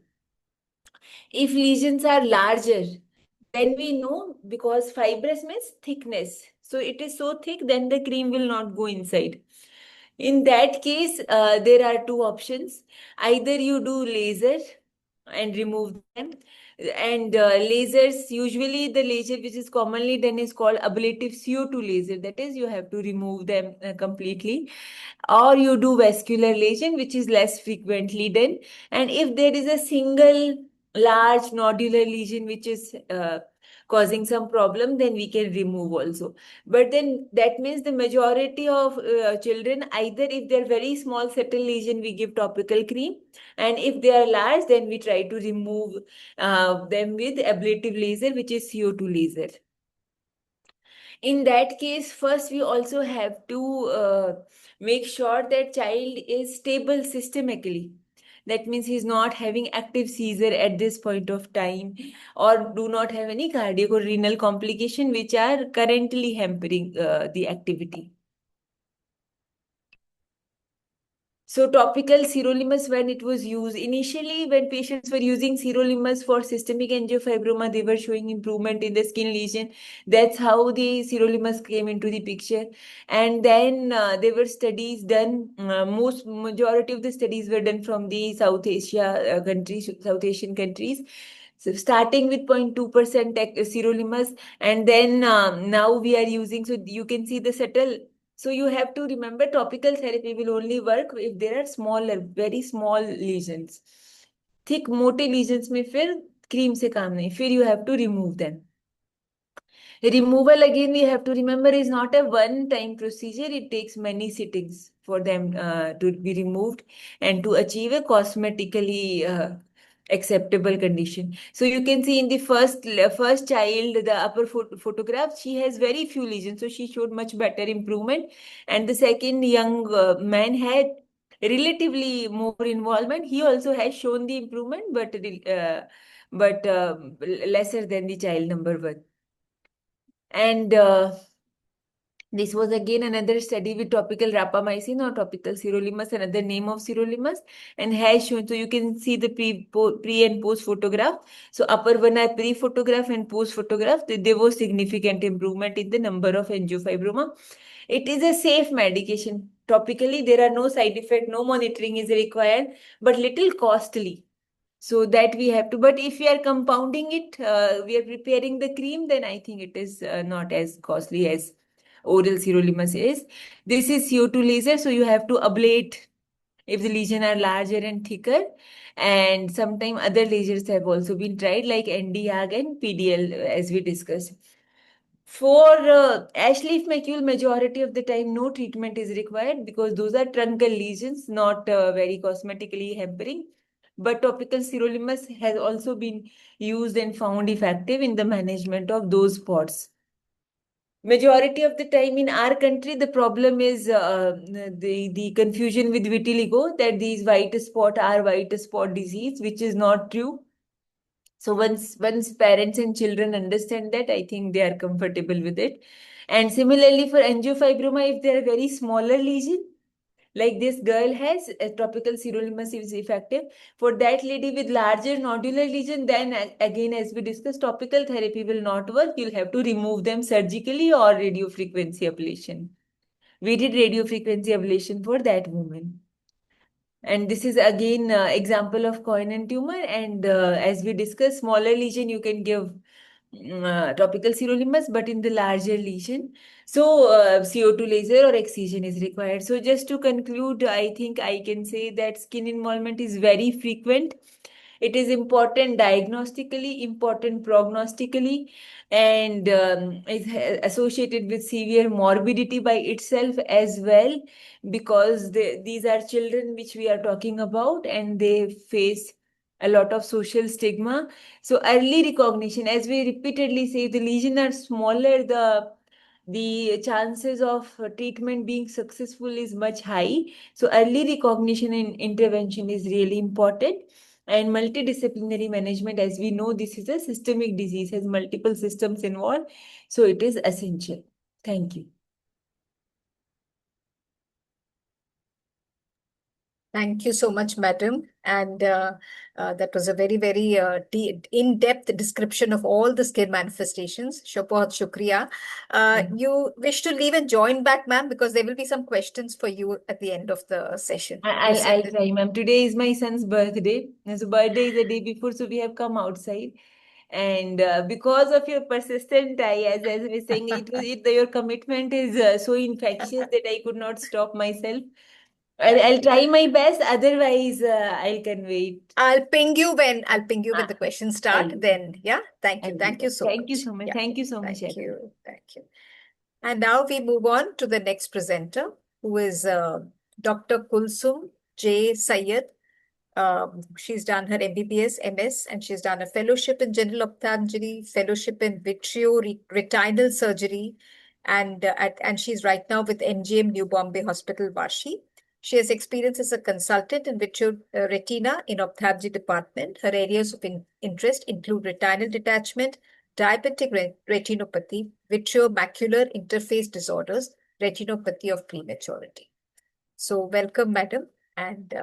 Speaker 3: If lesions are larger, then we know, because fibrous means thickness. So it is so thick, then the cream will not go inside. In that case, there are two options. Either you do laser and remove them. And lasers, usually the laser which is commonly done is called ablative CO2 laser. That is, you have to remove them completely. Or you do vascular lesion, which is less frequently done. And if there is a single large nodular lesion which is causing some problem, then we can remove also. But then that means the majority of children, either if they're very small subtle lesion, we give topical cream, and if they are large, then we try to remove them with ablative laser, which is CO2 laser. In that case, first we also have to make sure that child is stable systemically. That means he's not having active seizure at this point of time, or do not have any cardiac or renal complication which are currently hampering the activity. So topical sirolimus, when it was used initially, when patients were using sirolimus for systemic angiofibroma, they were showing improvement in the skin lesion. That's how the sirolimus came into the picture. And then there were studies done. Majority of the studies were done from the South Asia countries, South Asian countries. So starting with 0.2% sirolimus, and then now we are using. So you can see the subtle. So you have to remember topical therapy will only work if there are smaller, very small lesions. Thick, मोटे lesions में फिर cream से काम नहीं, फिर you have to remove them. Removal, again, we have to remember, is not a one-time procedure. It takes many sittings for them to be removed and to achieve a cosmetically acceptable condition. So you can see in the first child, the upper photograph, she has very few lesions, so she showed much better improvement. And the second young man had relatively more involvement. He also has shown the improvement, but lesser than the child number one. And this was again another study with topical rapamycin or topical sirolimus, another name of sirolimus, and has shown. So you can see the pre and post photograph. So upper one are pre photograph and post photograph. There was significant improvement in the number of angiofibroma. It is a safe medication. Topically, there are no side effect, no monitoring is required, but little costly. So that we have to, but if we are compounding it, we are preparing the cream, then I think it is not as costly as oral sirolimus is. This is CO2 laser, so you have to ablate if the lesion are larger and thicker. And sometimes other lasers have also been tried, like Nd:YAG and PDL, as we discussed. For ash leaf macule, majority of the time, no treatment is required because those are truncal lesions, not very cosmetically hampering. But topical sirolimus has also been used and found effective in the management of those spots. Majority of the time in our country, the problem is the confusion with vitiligo, that these white spot are white spot disease, which is not true. So once parents and children understand that, I think they are comfortable with it. And similarly for angiofibroma, if they are very smaller lesion, like this girl has, a topical sirolimus is effective. For that lady with larger nodular lesion, then again, as we discussed, topical therapy will not work. You'll have to remove them surgically or radiofrequency ablation. We did radiofrequency ablation for that woman. And this is again example of Coinen tumor. And as we discussed, smaller lesion you can give topical sirolimus, but in the larger lesion, so CO2 laser or excision is required. So just to conclude, I think I can say that skin involvement is very frequent. It is important diagnostically, important prognostically, and is associated with severe morbidity by itself as well, because these are children which we are talking about, and they face a lot of social stigma. So early recognition, as we repeatedly say, the lesion are smaller, the chances of treatment being successful is much high. So early recognition and intervention is really important. And multidisciplinary management, as we know, this is a systemic disease, has multiple systems involved. So it is essential. Thank you.
Speaker 1: Thank you so much, madam. And that was a very, very in-depth description of all the skin manifestations. Shukriya. You wish to leave and join back, ma'am, because there will be some questions for you at the end of the session.
Speaker 3: I'll try, ma'am. Today is my son's birthday. So birthday is the day before, so we have come outside. And because of your persistent, as I was saying, your commitment is so infectious that I could not stop myself. I'll try my best. Otherwise, I can wait.
Speaker 1: I'll ping you when the questions start. Then, yeah. Thank you. Thank you so much.
Speaker 3: Thank you so much.
Speaker 1: Yeah.
Speaker 3: Thank you so much.
Speaker 1: Thank you. Thank you. And now we move on to the next presenter, who is Dr. Kulsum Sayyad. She's done her MBBS, MS, and she's done a fellowship in general ophthalmology, fellowship in vitreoretinal surgery, and she's right now with MGM New Bombay Hospital, Vashi. She has experience as a consultant in vitreoretina in ophthalmology department. Her areas of interest include retinal detachment, diabetic retinopathy, vitreomacular interface disorders, retinopathy of prematurity. So welcome, madam. and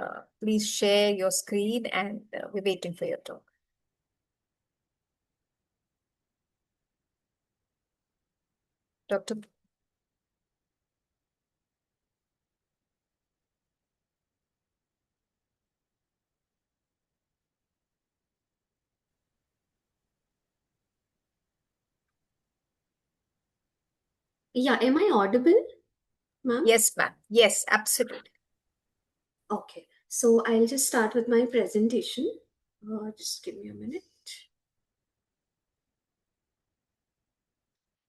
Speaker 1: please share your screen, and we're waiting for your talk. Dr.
Speaker 4: Yeah, am I audible, ma'am?
Speaker 1: Yes, ma'am. Yes, absolutely.
Speaker 4: Okay, so I'll just start with my presentation. Just give me a minute.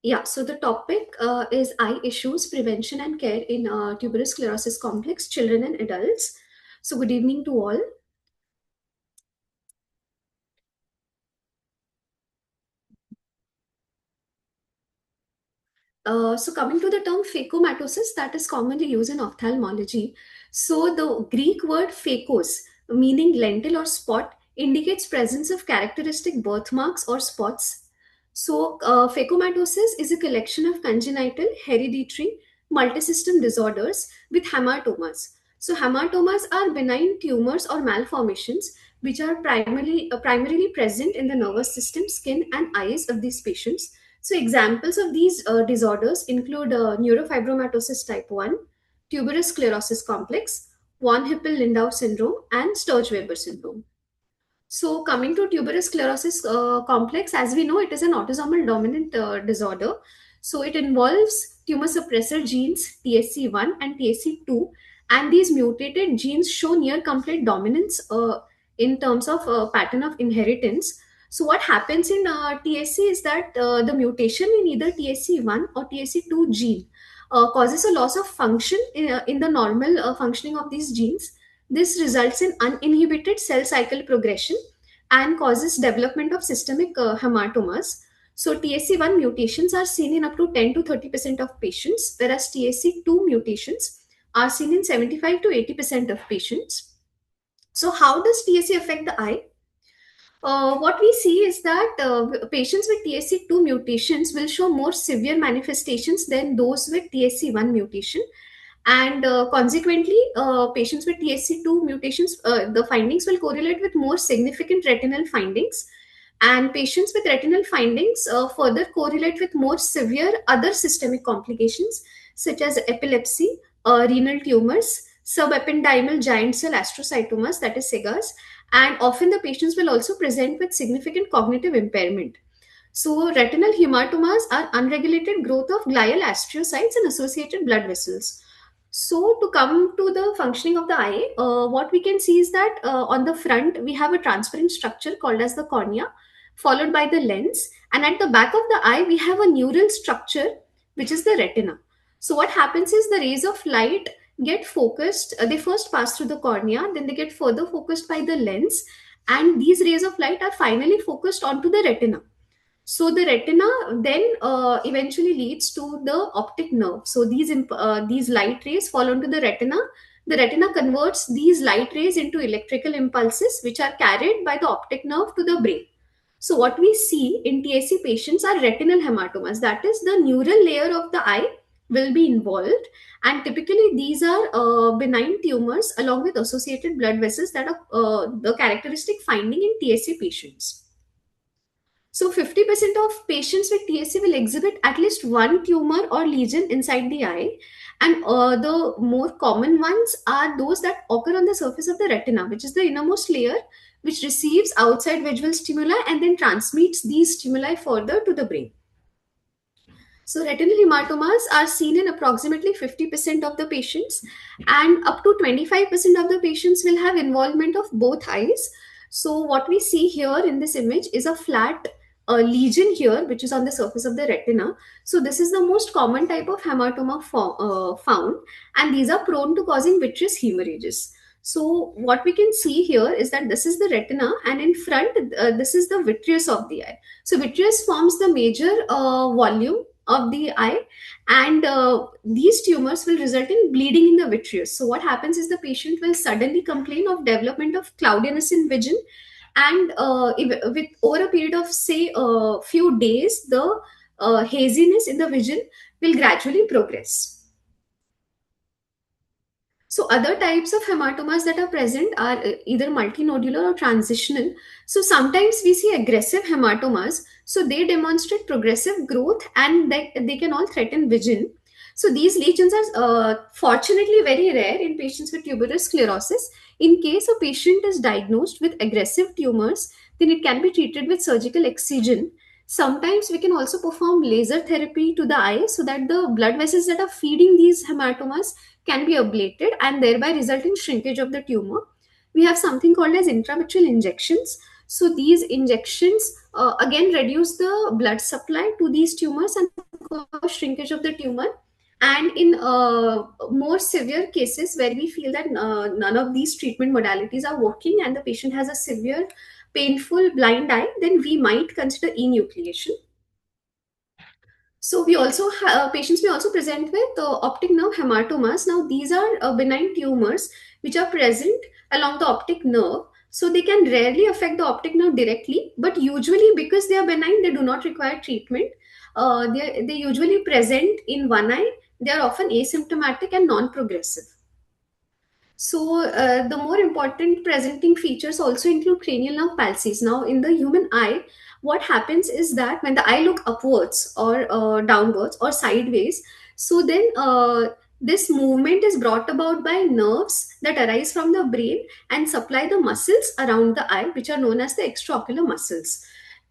Speaker 4: Yeah, so the topic is eye issues, prevention and care in tuberous sclerosis complex, children and adults. So good evening to all. So coming to the term phacomatosis, that is commonly used in ophthalmology. So the Greek word phakos, meaning lentil or spot, indicates presence of characteristic birthmarks or spots. So phacomatosis is a collection of congenital, hereditary, multisystem disorders with hamartomas. So hamartomas are benign tumors or malformations which are primarily present in the nervous system, skin, and eyes of these patients. So examples of these disorders include neurofibromatosis type 1, tuberous sclerosis complex, von Hippel-Lindau syndrome, and Sturge-Weber syndrome. So coming to tuberous sclerosis complex, as we know, it is an autosomal dominant disorder. So it involves tumor suppressor genes TSC1 and TSC2, and these mutated genes show near complete dominance in terms of pattern of inheritance. So what happens in TSC is that the mutation in either TSC1 or TSC2 gene causes a loss of function in the normal functioning of these genes. This results in uninhibited cell cycle progression and causes development of systemic hematomas. So TSC1 mutations are seen in up to 10 to 30% of patients, whereas TSC2 mutations are seen in 75 to 80% of patients. So how does TSC affect the eye? What we see is that patients with TSC2 mutations will show more severe manifestations than those with TSC1 mutation, and consequently patients with TSC2 mutations, the findings will correlate with more significant retinal findings, and patients with retinal findings further correlate with more severe other systemic complications such as epilepsy, renal tumors, subependymal giant cell astrocytomas, that is SEGAs, and often the patients will also present with significant cognitive impairment. So retinal hematomas are unregulated growth of glial astrocytes and associated blood vessels. So to come to the functioning of the eye, what we can see is that on the front we have a transparent structure called as the cornea, followed by the lens, and at the back of the eye we have a neural structure which is the retina. So what happens is the rays of light get focused. They first pass through the cornea, then they get further focused by the lens, and these rays of light are finally focused onto the retina. So the retina then eventually leads to the optic nerve. So these light rays fall onto the retina. The retina converts these light rays into electrical impulses, which are carried by the optic nerve to the brain. So what we see in TSC patients are retinal hematomas. That is, the neural layer of the eye will be involved, and typically these are benign tumors along with associated blood vessels that are the characteristic finding in TSC patients. So 50% of patients with TSC will exhibit at least one tumor or lesion inside the eye. And the more common ones are those that occur on the surface of the retina, which is the innermost layer, which receives outside visual stimuli and then transmits these stimuli further to the brain. So retinal hematomas are seen in approximately 50% of the patients, and up to 25% of the patients will have involvement of both eyes. So what we see here in this image is a flat lesion here, which is on the surface of the retina. So this is the most common type of hematoma found, and these are prone to causing vitreous hemorrhages. So what we can see here is that this is the retina, and in front, this is the vitreous of the eye. So vitreous forms the major volume of the eye, and these tumors will result in bleeding in the vitreous. So what happens is the patient will suddenly complain of development of cloudiness in vision, and with over a period of say a few days, the haziness in the vision will gradually progress. So other types of hematomas that are present are either multinodular or transitional. So sometimes we see aggressive hematomas. So they demonstrate progressive growth and they can all threaten vision. So these lesions are fortunately very rare in patients with tuberous sclerosis. In case a patient is diagnosed with aggressive tumors, then it can be treated with surgical excision. Sometimes we can also perform laser therapy to the eye so that the blood vessels that are feeding these hematomas can be ablated and thereby result in shrinkage of the tumor. We have something called as intravitreal injections. So these injections again reduce the blood supply to these tumors and cause shrinkage of the tumor. And in more severe cases where we feel that none of these treatment modalities are working and the patient has a severe painful blind eye, then we might consider enucleation. So we also patients may also present with optic nerve hematomas. Now these are benign tumors which are present along the optic nerve. So they can rarely affect the optic nerve directly, but usually because they are benign, they do not require treatment. They usually present in one eye. They are often asymptomatic and non-progressive. So the more important presenting features also include cranial nerve palsies. Now, in the human eye, what happens is that when the eye look upwards or downwards or sideways, so then this movement is brought about by nerves that arise from the brain and supply the muscles around the eye, which are known as the extraocular muscles.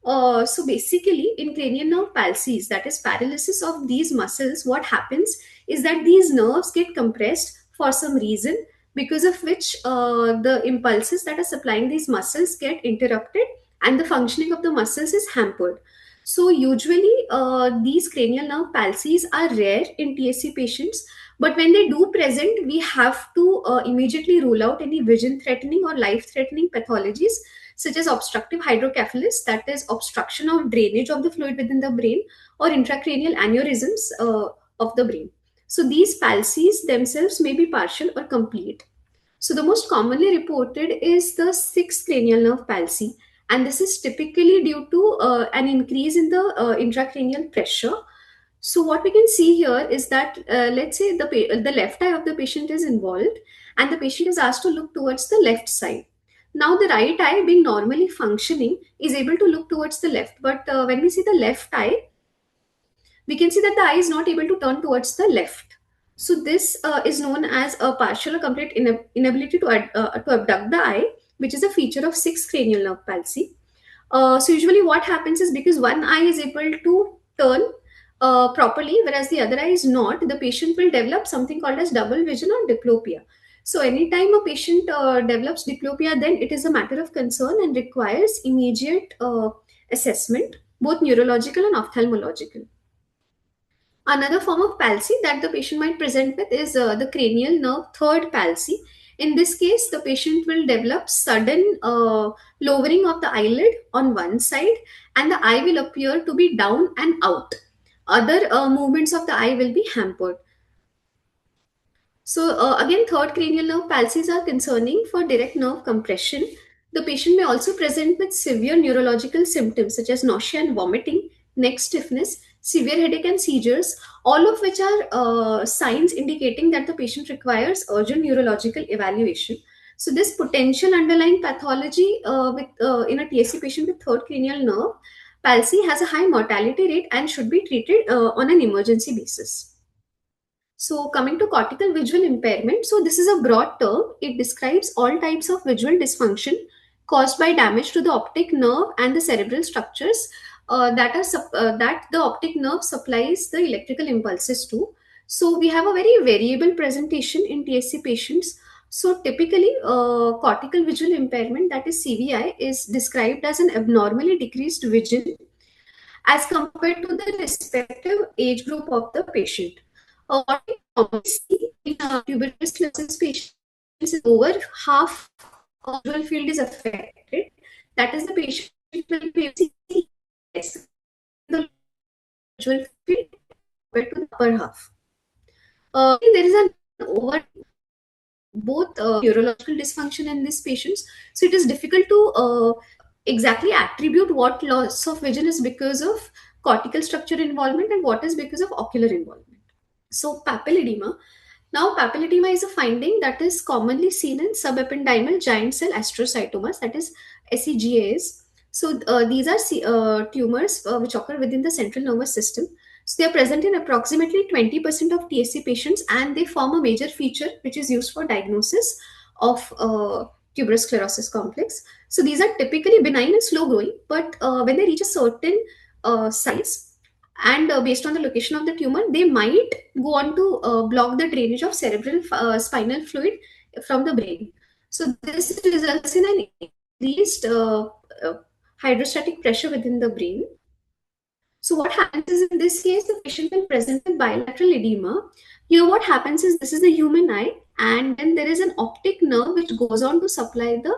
Speaker 4: So basically, in cranial nerve palsies, that is paralysis of these muscles, what happens is that these nerves get compressed for some reason, because of which the impulses that are supplying these muscles get interrupted and the functioning of the muscles is hampered. So usually these cranial nerve palsies are rare in TSC patients, but when they do present, we have to immediately rule out any vision threatening or life threatening pathologies such as obstructive hydrocephalus, that is obstruction of drainage of the fluid within the brain, or intracranial aneurysms of the brain. So these palsies themselves may be partial or complete. So the most commonly reported is the sixth cranial nerve palsy, and this is typically due to an increase in the intracranial pressure. So what we can see here is that let's say the left eye of the patient is involved, and the patient is asked to look towards the left side. Now the right eye, being normally functioning, is able to look towards the left, but when we see the left eye, we can see that the eye is not able to turn towards the left. So this is known as a partial or complete inability to abduct the eye, which is a feature of sixth cranial nerve palsy. So usually what happens is, because one eye is able to turn properly, whereas the other eye is not, the patient will develop something called as double vision or diplopia. So anytime a patient develops diplopia, then it is a matter of concern and requires immediate assessment, both neurological and ophthalmological. Another form of palsy that the patient might present with is the cranial nerve third palsy. In this case, the patient will develop sudden lowering of the eyelid on one side, and the eye will appear to be down and out. Other movements of the eye will be hampered. So again, third cranial nerve palsies are concerning for direct nerve compression. The patient may also present with severe neurological symptoms such as nausea and vomiting, neck stiffness, severe headache and seizures, all of which are signs indicating that the patient requires urgent neurological evaluation. So this potential underlying pathology in a TSC patient with third cranial nerve palsy has a high mortality rate and should be treated on an emergency basis. So coming to cortical visual impairment, so this is a broad term. It describes all types of visual dysfunction caused by damage to the optic nerve and the cerebral structures that the optic nerve supplies the electrical impulses to. So we have a very variable presentation in TSC patients. So typically, cortical visual impairment, that is CVI, is described as an abnormally decreased vision as compared to the respective age group of the patient. What we commonly see in tuberous sclerosis patients is over half of the visual field is affected. That is, the patient will be able to see less in the visual field compared to the upper half. There is an over both neurological dysfunction in these patients, so it is difficult to exactly attribute what loss of vision is because of cortical structure involvement and what is because of ocular involvement. So papilledema. Now, papilledema is a finding that is commonly seen in subependymal giant cell astrocytomas, that is SEGAs. So, these are tumors which occur within the central nervous system. So, they are present in approximately 20% of TSC patients, and they form a major feature which is used for diagnosis of tuberous sclerosis complex. So, these are typically benign and slow growing, but when they reach a certain size, and based on the location of the tumor, they might go on to block the drainage of cerebral spinal fluid from the brain. So this results in an increased uh, hydrostatic pressure within the brain. So what happens is, in this case, the patient will present with bilateral edema. Here what happens is, this is the human eye, and then there is an optic nerve which goes on to supply the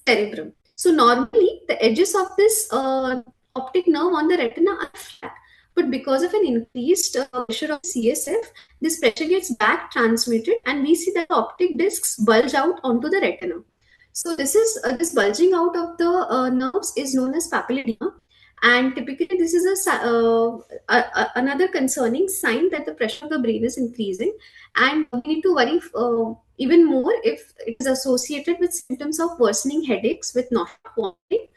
Speaker 4: cerebrum. So normally the edges of this optic nerve on the retina are flat, but because of an increased pressure of CSF, this pressure gets back transmitted, and we see that the optic discs bulge out onto the retina. So this bulging out of the nerves is known as papilledema, and typically this is another concerning sign that the pressure of the brain is increasing, and we need to worry even more if it is associated with symptoms of worsening headaches with nausea, vomiting,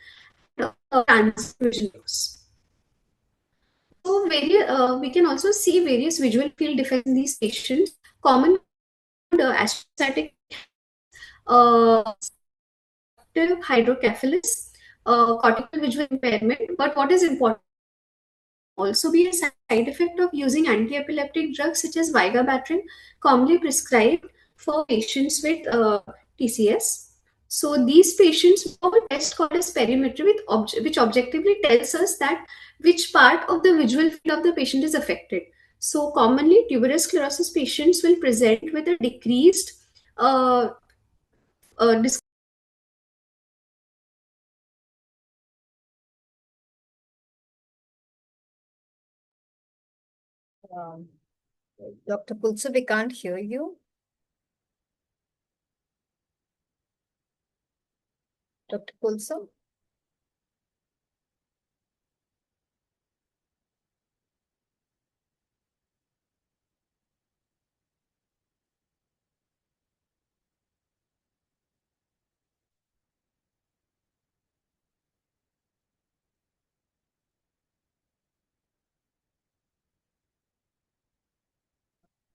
Speaker 4: transfusion loss. So we can also see various visual field defects in these patients. Common astrocytic hydrocephalus, cortical visual impairment. But what is important also be a side effect of using anti-epileptic drugs such as vigabatrin, commonly prescribed for patients with TCS. So these patients have a test called as perimetry, which objectively tells us that which part of the visual field of the patient is affected. So commonly, tuberous sclerosis patients will present with a decreased uh, dis-
Speaker 1: Um, Dr. Kulsum, we can't hear you. Dr. Kulsum?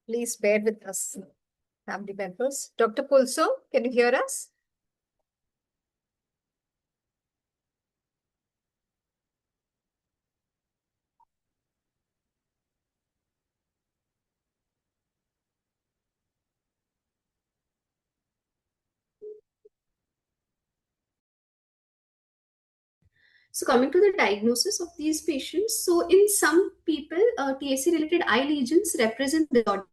Speaker 1: Please bear with us, family members. Dr. Kulsum, can you hear us?
Speaker 4: So coming to the diagnosis of these patients, so in some people, TSC-related eye lesions represent disorder.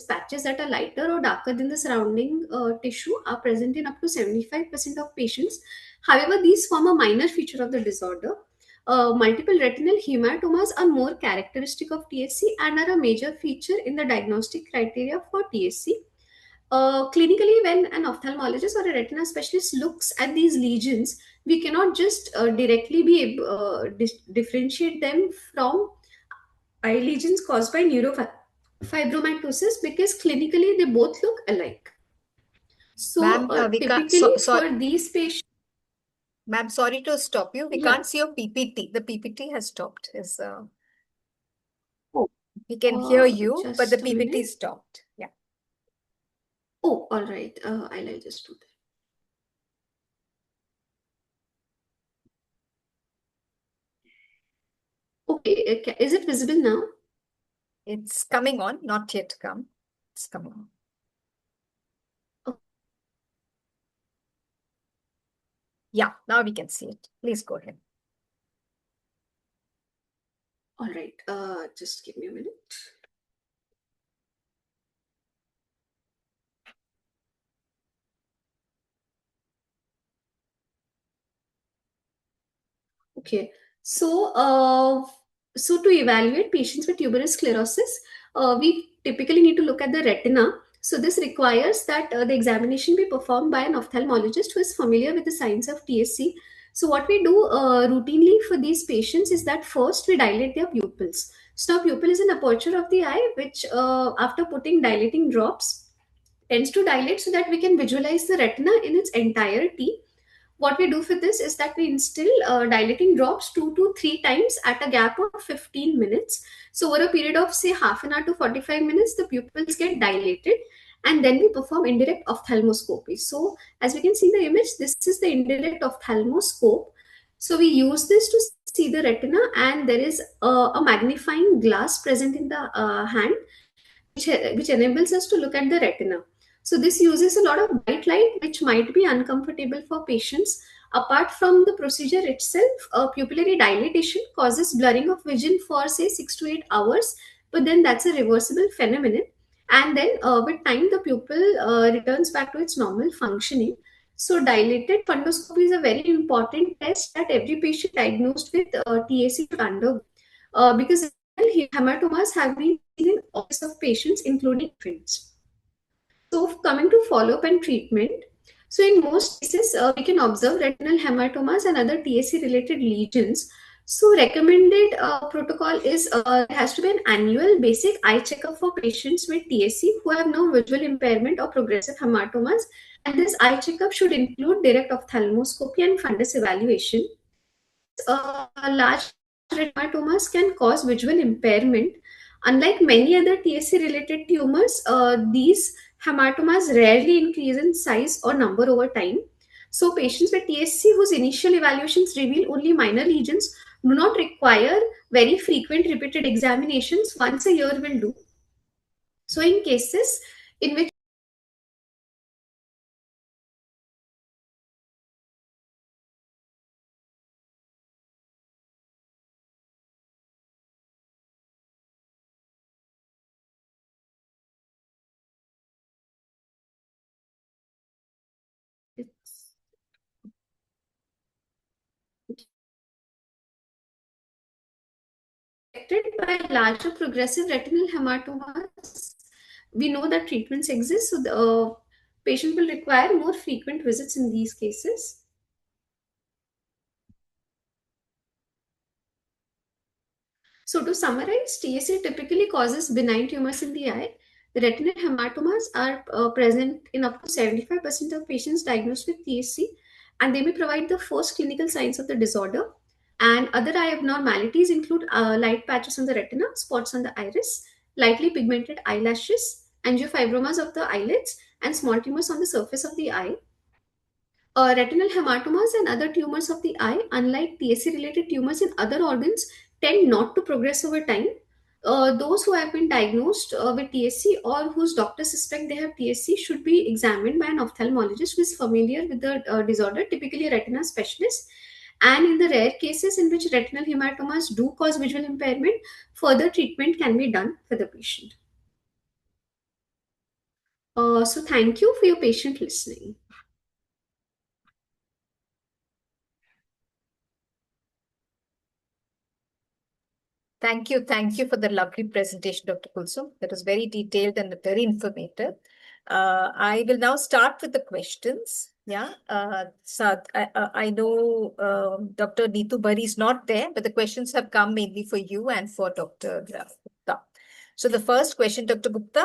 Speaker 4: Patches that are lighter or darker than the surrounding tissue are present in up to 75% of patients. However, these form a minor feature of the disorder. Multiple retinal hematomas are more characteristic of TSC and are a major feature in the diagnostic criteria for TSC. Clinically, when an ophthalmologist or a retina specialist looks at these lesions, we cannot just directly be able differentiate them from eye lesions caused by neurofibromatosis, because clinically they both look alike. So
Speaker 1: Ma'am, we can't.
Speaker 4: typically
Speaker 1: Sorry,
Speaker 4: for these patients,
Speaker 1: ma'am, sorry to stop you. We
Speaker 4: yeah.
Speaker 1: can't see your PPT. The PPT has stopped.
Speaker 4: Oh,
Speaker 1: We can hear you, but the
Speaker 4: just a
Speaker 1: PPT
Speaker 4: minute.
Speaker 1: stopped. Yeah.
Speaker 4: Oh, all right. I'll just do that. Okay, is it visible now?
Speaker 1: It's coming on, not yet come. It's coming on. Yeah, now we can see it. Please go ahead.
Speaker 4: All right. Just give me a minute. Okay, so so to evaluate patients with tuberous sclerosis, we typically need to look at the retina. So this requires that the examination be performed by an ophthalmologist who is familiar with the science of TSC. So what we do routinely for these patients is that first we dilate their pupils. So now pupil is an aperture of the eye which after putting dilating drops tends to dilate so that we can visualize the retina in its entirety. What we do for this is that we instill dilating drops 2 to 3 times at a gap of 15 minutes. So over a period of say half an hour to 45 minutes, the pupils get dilated, and then we perform indirect ophthalmoscopy. So as we can see in the image, this is the indirect ophthalmoscope. So we use this to see the retina, and there is a magnifying glass present in the hand which enables us to look at the retina. So this uses a lot of bright light, which might be uncomfortable for patients. Apart from the procedure itself, pupillary dilatation causes blurring of vision for say 6 to 8 hours, but then that's a reversible phenomenon. And then with time, the pupil returns back to its normal functioning. So dilated fundoscopy is a very important test that every patient diagnosed with TAC should undergo, because hematomas have been seen in all kinds of patients, including infants. So, coming to follow up and treatment. So, in most cases, we can observe retinal hematomas and other TAC related lesions. So, recommended protocol is there has to be an annual basic eye checkup for patients with TAC who have no visual impairment or progressive hematomas. And this eye checkup should include direct ophthalmoscopy and fundus evaluation. Large hematomas can cause visual impairment. Unlike many other TSC related tumors, these hematomas rarely increase in size or number over time. So, patients with TSC whose initial evaluations reveal only minor lesions do not require very frequent repeated examinations. Once a year will do. So, in cases in which it's affected by larger progressive retinal hematomas, we know that treatments exist, so the patient will require more frequent visits in these cases. So to summarize, TSA typically causes benign tumors in the eye. The retinal hematomas are present in up to 75% of patients diagnosed with TSC, and they may provide the first clinical signs of the disorder. And other eye abnormalities include light patches on the retina, spots on the iris, lightly pigmented eyelashes, angiofibromas of the eyelids, and small tumors on the surface of the eye. Retinal hematomas and other tumors of the eye, unlike TSC related tumors in other organs, tend not to progress over time. Those who have been diagnosed with TSC or whose doctors suspect they have TSC should be examined by an ophthalmologist who is familiar with the disorder, typically a retina specialist. And in the rare cases in which retinal hematomas do cause visual impairment, further treatment can be done for the patient. So, thank you for your patient listening.
Speaker 1: Thank you. Thank you for the lovely presentation, Dr. Kulsum. That was very detailed and very informative. I will now start with the questions. Yeah. I know Dr. Neetu Bhari is not there, but the questions have come mainly for you and for Dr. Gupta. So the first question, Dr. Gupta.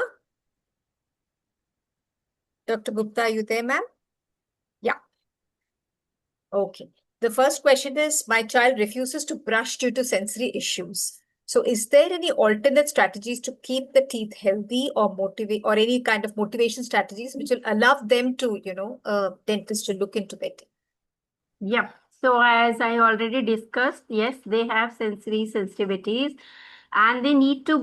Speaker 1: Dr. Gupta, are you there, ma'am? Yeah. Okay. The first question is, my child refuses to brush due to sensory issues. So is there any alternate strategies to keep the teeth healthy or motivate or any kind of motivation strategies which will allow them to, dentist to look into it?
Speaker 2: Yep. So as I already discussed, yes, they have sensory sensitivities and they need to,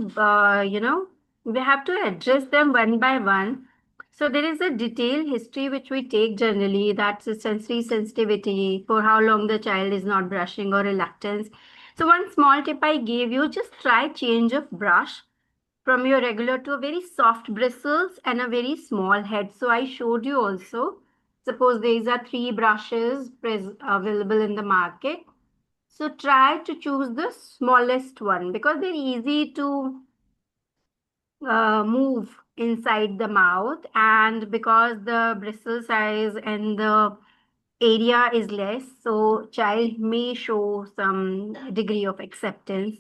Speaker 2: we have to address them one by one. So there is a detailed history which we take generally. That's a sensory sensitivity, for how long the child is not brushing or reluctance. So one small tip I gave you, just try change of brush from your regular to a very soft bristles and a very small head. So I showed you also. Suppose these are three brushes available in the market. So try to choose the smallest one because they're easy to move inside the mouth, and because the bristle size and the area is less, so child may show some degree of acceptance.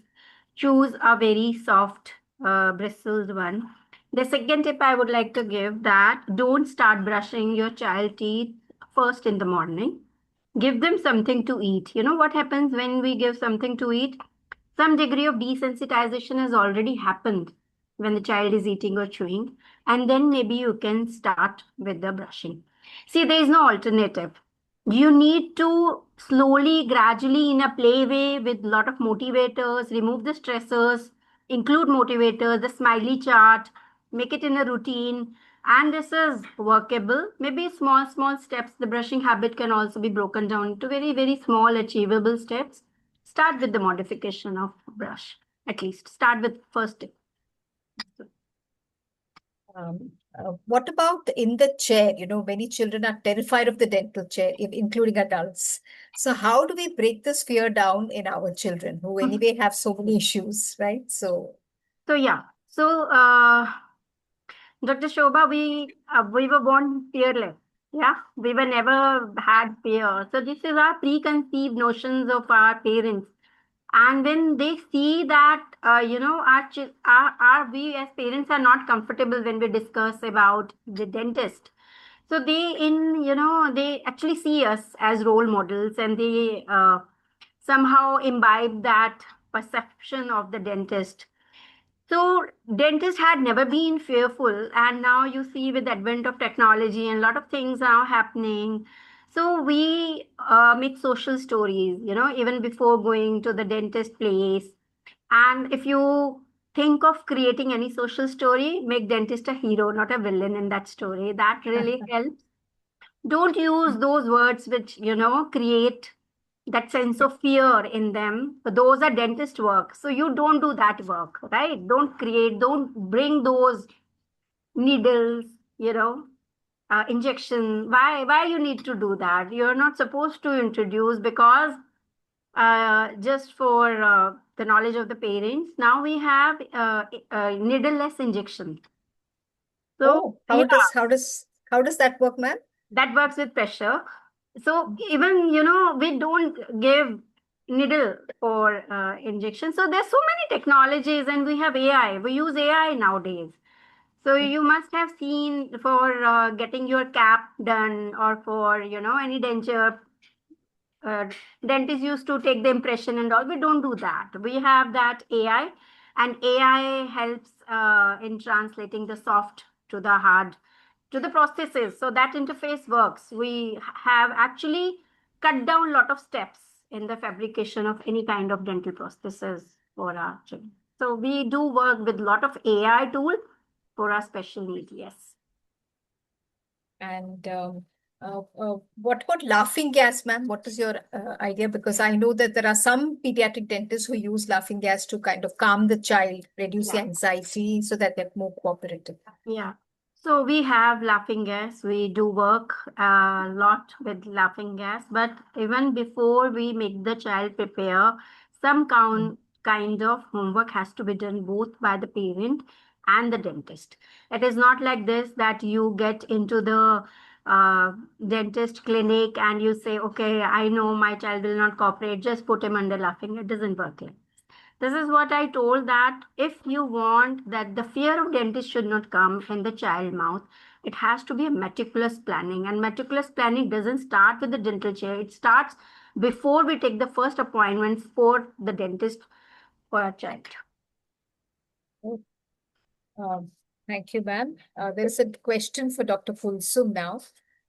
Speaker 2: Choose a very soft bristled one. The second tip I would like to give, that don't start brushing your child teeth first in the morning. Give them something to eat. You know what happens when we give something to eat? Some degree of desensitization has already happened when the child is eating or chewing, and then maybe you can start with the brushing. See, there is no alternative. You need to slowly, gradually, in a play way with lot of motivators, remove the stressors, include motivators, the smiley chart, make it in a routine. And this is workable. Maybe small steps. The brushing habit can also be broken down into very small achievable steps. Start with the modification of brush. At least start with first tip.
Speaker 1: What about in the chair? Many children are terrified of the dental chair, including adults. So how do we break this fear down in our children who anyway have so many issues, right? So
Speaker 2: yeah. So Dr. Shobha, we were born fearless. Yeah, we were never had fear. So this is our preconceived notions of our parents. And when they see that, we as parents are not comfortable when we discuss about the dentist. So they actually see us as role models, and they somehow imbibe that perception of the dentist. So dentists had never been fearful, and now you see with the advent of technology and a lot of things are now happening. So we make social stories, even before going to the dentist place. And if you think of creating any social story, make dentist a hero, not a villain in that story. That really helps. Don't use those words which, create that sense of fear in them. Those are dentist work. So you don't do that work, right? Don't bring those needles, injection. Why you need to do that? You're not supposed to introduce, because just for the knowledge of the parents, now we have needleless injection. So
Speaker 1: how does that work, ma'am?
Speaker 2: that works with pressure. So even, we don't give needle for injection. So there's so many technologies, and we have AI. We use AI nowadays. So you must have seen for getting your cap done, or for, any denture, uh, dentists used to take the impression and all. We don't do that. We have that AI, and AI helps in translating the soft to the hard to the prosthesis. So that interface works. We have actually cut down a lot of steps in the fabrication of any kind of dental prosthesis for our children. So we do work with a lot of AI tool for our special needs. Yes.
Speaker 1: And what about laughing gas, ma'am? What is your idea? Because I know that there are some pediatric dentists who use laughing gas to kind of calm the child, reduce the anxiety, so that they're more cooperative.
Speaker 2: Yeah. So we have laughing gas. We do work a lot with laughing gas, but even before we make the child prepare, some kind of homework has to be done both by the parent and the dentist. It is not like this that you get into the dentist clinic and you say, okay, I know my child will not cooperate, just put him under laughing. It doesn't work like this. Is what I told, that if you want that the fear of dentist should not come in the child mouth, it has to be a meticulous planning. And meticulous planning doesn't start with the dental chair. It starts before we take the first appointment for the dentist for our child.
Speaker 1: Thank you, ma'am. There is a question for Dr. Kulsum now.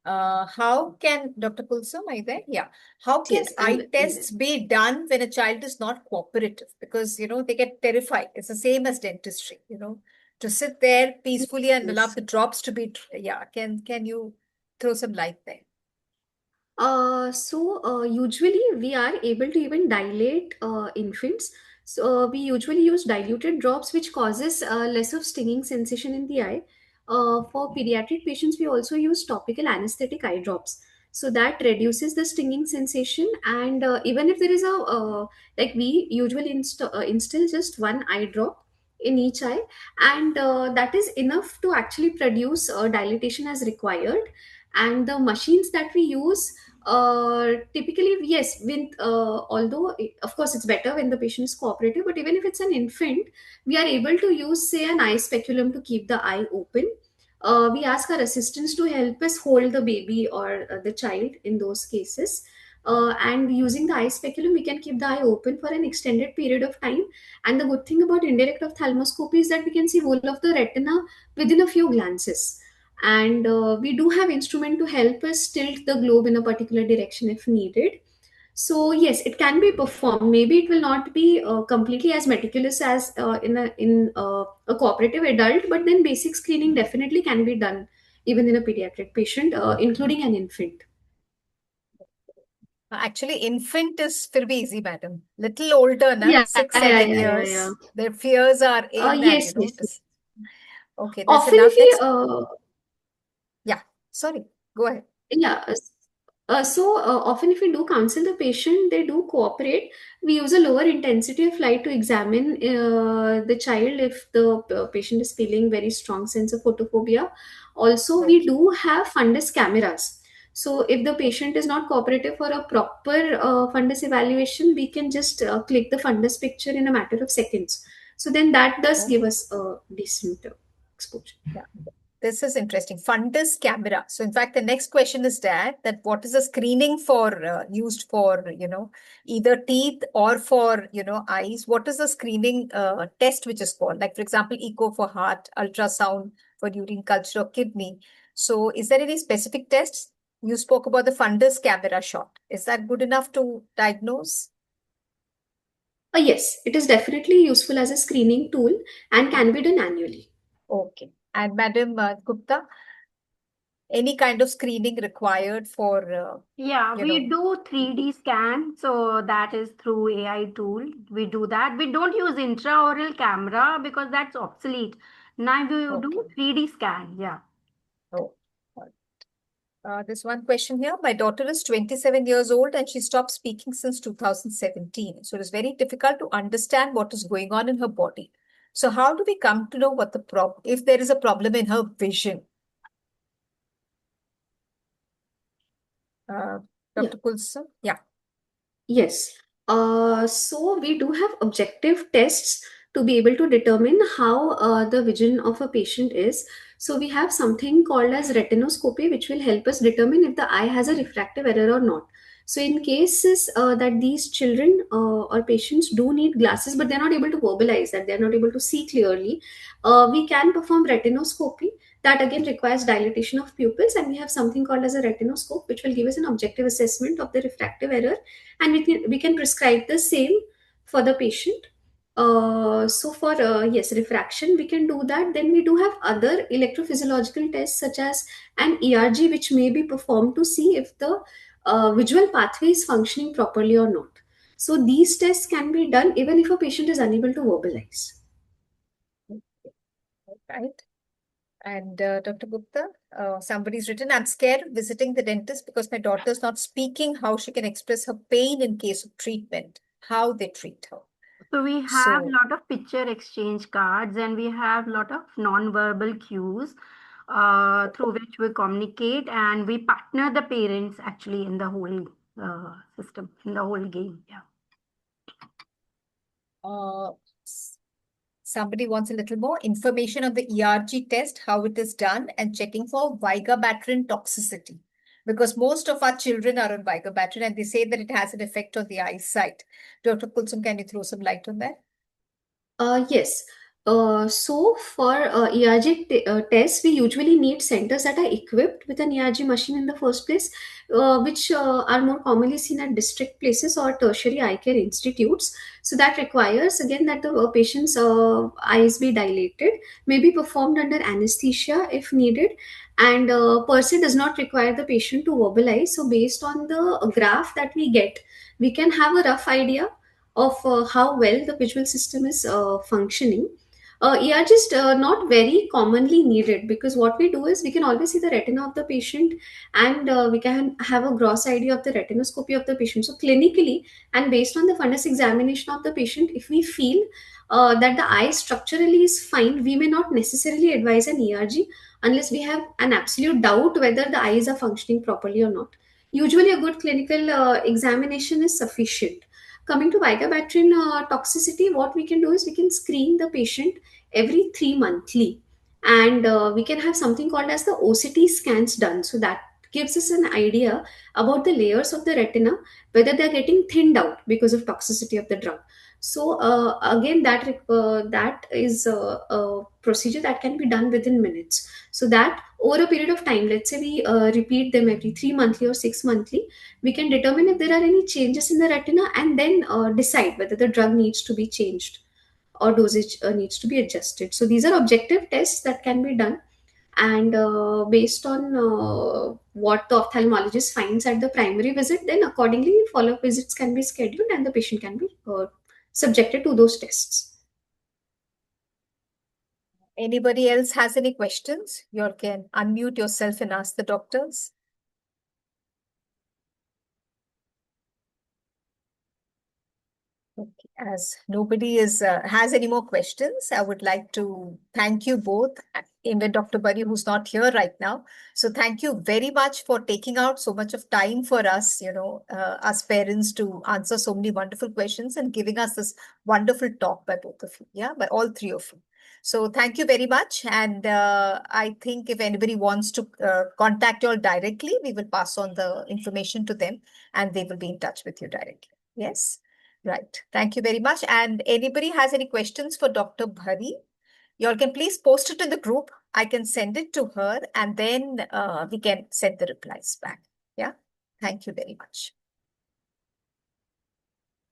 Speaker 1: How can, Dr. Kulsum, are you there? Yeah. How can
Speaker 4: Yes, I'm
Speaker 1: eye tests be done when a child is not cooperative? Because, they get terrified. It's the same as dentistry, to sit there peacefully and allow the drops to be, Can you throw some light there?
Speaker 4: Usually we are able to even dilate infants. So we usually use diluted drops, which causes less of stinging sensation in the eye. For pediatric patients, we also use topical anesthetic eye drops. So that reduces the stinging sensation. And even if there is we usually instill just one eye drop in each eye, and that is enough to actually produce dilatation as required. And the machines that we use Typically, yes. Although of course it's better when the patient is cooperative, but even if it's an infant, we are able to use, say, an eye speculum to keep the eye open. We ask our assistants to help us hold the baby or the child in those cases. And using the eye speculum, we can keep the eye open for an extended period of time. And the good thing about indirect ophthalmoscopy is that we can see whole of the retina within a few glances. And we do have instrument to help us tilt the globe in a particular direction if needed. So yes, it can be performed. Maybe it will not be completely as meticulous as in a cooperative adult, but then basic screening definitely can be done even in a pediatric patient, including an infant.
Speaker 1: Actually, infant is फिर भी easy, madam. Little older, na?
Speaker 4: Yeah,
Speaker 1: 6,
Speaker 4: yeah,
Speaker 1: 7
Speaker 4: yeah, yeah,
Speaker 1: years.
Speaker 4: yeah.
Speaker 1: Their fears are in and,
Speaker 4: Yes, yes, yes.
Speaker 1: Okay, that's
Speaker 4: Often
Speaker 1: enough.
Speaker 4: if we
Speaker 1: Yeah, sorry, go ahead.
Speaker 4: Yeah. Often, if we do counsel the patient, they do cooperate. We use a lower intensity of light to examine the child if the patient is feeling very strong sense of photophobia. Also,
Speaker 1: Right.
Speaker 4: we do have fundus cameras. So, if the patient is not cooperative for a proper fundus evaluation, we can just click the fundus picture in a matter of seconds. So, then that does
Speaker 1: Oh,
Speaker 4: give us a decent exposure.
Speaker 1: yeah. This is interesting. Fundus camera. So, in fact, the next question is that what is the screening for used for, either teeth or for, eyes? What is the screening test which is called? Like, for example, echo for heart, ultrasound for urine culture or kidney. So, is there any specific tests? You spoke about the fundus camera shot. Is that good enough to diagnose?
Speaker 4: Yes, it is definitely useful as a screening tool and can be done annually.
Speaker 1: Okay. And Madam Gupta, any kind of screening required for,
Speaker 2: Yeah,
Speaker 1: you
Speaker 2: we
Speaker 1: know,
Speaker 2: do 3D scan, so that is through AI tool. We do that. We don't use intraoral camera because that's obsolete. Now we
Speaker 1: okay.
Speaker 2: do 3D scan. Yeah.
Speaker 1: Oh. There's one question here. My daughter is 27 years old and she stopped speaking since 2017. So it is very difficult to understand what is going on in her body. So how do we come to know what the problem, if there is a problem in her vision? Uh,
Speaker 4: Yeah.
Speaker 1: Dr. Kulsum? Yeah.
Speaker 4: Yes. So we do have objective tests to be able to determine how the vision of a patient is. So we have something called as retinoscopy, which will help us determine if the eye has a refractive error or not. So in cases that these children or patients do need glasses, but they're not able to verbalize that, they're not able to see clearly, we can perform retinoscopy. That again requires dilatation of pupils, and we have something called as a retinoscope, which will give us an objective assessment of the refractive error, and we can prescribe the same for the patient. So for yes, refraction we can do that. Then we do have other electrophysiological tests such as an ERG, which may be performed to see if the visual pathway is functioning properly or not. So these tests can be done even if a patient is unable to verbalize.
Speaker 1: Right. And Dr. Gupta, somebody's written, I'm scared of visiting the dentist because my daughter's not speaking how she can express her pain in case of treatment, how they treat her.
Speaker 2: So we have a
Speaker 1: So,
Speaker 2: lot of picture exchange cards and we have a lot of non-verbal cues through which we communicate, and we partner the parents actually in the whole system, in the whole game. Yeah.
Speaker 1: uh, somebody wants a little more information on the ERG test, how it is done, and checking for vigabatrin toxicity. Because most of our children are on vigabatrin and they say that it has an effect on the eyesight. Dr. Kulsum, can you throw some light on that?
Speaker 4: Yes. So for ERG tests, we usually need centers that are equipped with an ERG machine in the first place, which are more commonly seen at district places or tertiary eye care institutes. So that requires again that the patient's eyes be dilated, may be performed under anesthesia if needed, and per se does not require the patient to verbalize. So based on the graph that we get, we can have a rough idea of how well the visual system is functioning. ERG is not very commonly needed because what we do is we can always see the retina of the patient, and we can have a gross idea of the retinoscopy of the patient. So clinically and based on the fundus examination of the patient, if we feel that the eye structurally is fine, we may not necessarily advise an ERG unless we have an absolute doubt whether the eyes are functioning properly or not. Usually, a good clinical examination is sufficient. Coming to vigabatrin toxicity, what we can do is we can screen the patient every 3 monthly, and we can have something called as the OCT scans done. So that gives us an idea about the layers of the retina, whether they're getting thinned out because of toxicity of the drug. So again, that is a procedure that can be done within minutes. So that over a period of time, let's say we repeat them every 3 monthly or 6 monthly, we can determine if there are any changes in the retina, and then decide whether the drug needs to be changed or dosage needs to be adjusted. So these are objective tests that can be done, and based on what the ophthalmologist finds at the primary visit, then accordingly follow-up visits can be scheduled and the patient can be subjected to those tests.
Speaker 1: Anybody else has any questions? You all can unmute yourself and ask the doctors. Okay. As nobody has any more questions, I would like to thank you both, even Dr. Bhari, who's not here right now. So thank you very much for taking out so much of time for us, us parents, to answer so many wonderful questions and giving us this wonderful talk by both of you, by all three of you. So thank you very much. And I think if anybody wants to contact you all directly, we will pass on the information to them and they will be in touch with you directly. Yes. Right. Thank you very much. And anybody has any questions for Dr. Bhari, you all can please post it in the group. I can send it to her and then we can send the replies back. Yeah. Thank you very much.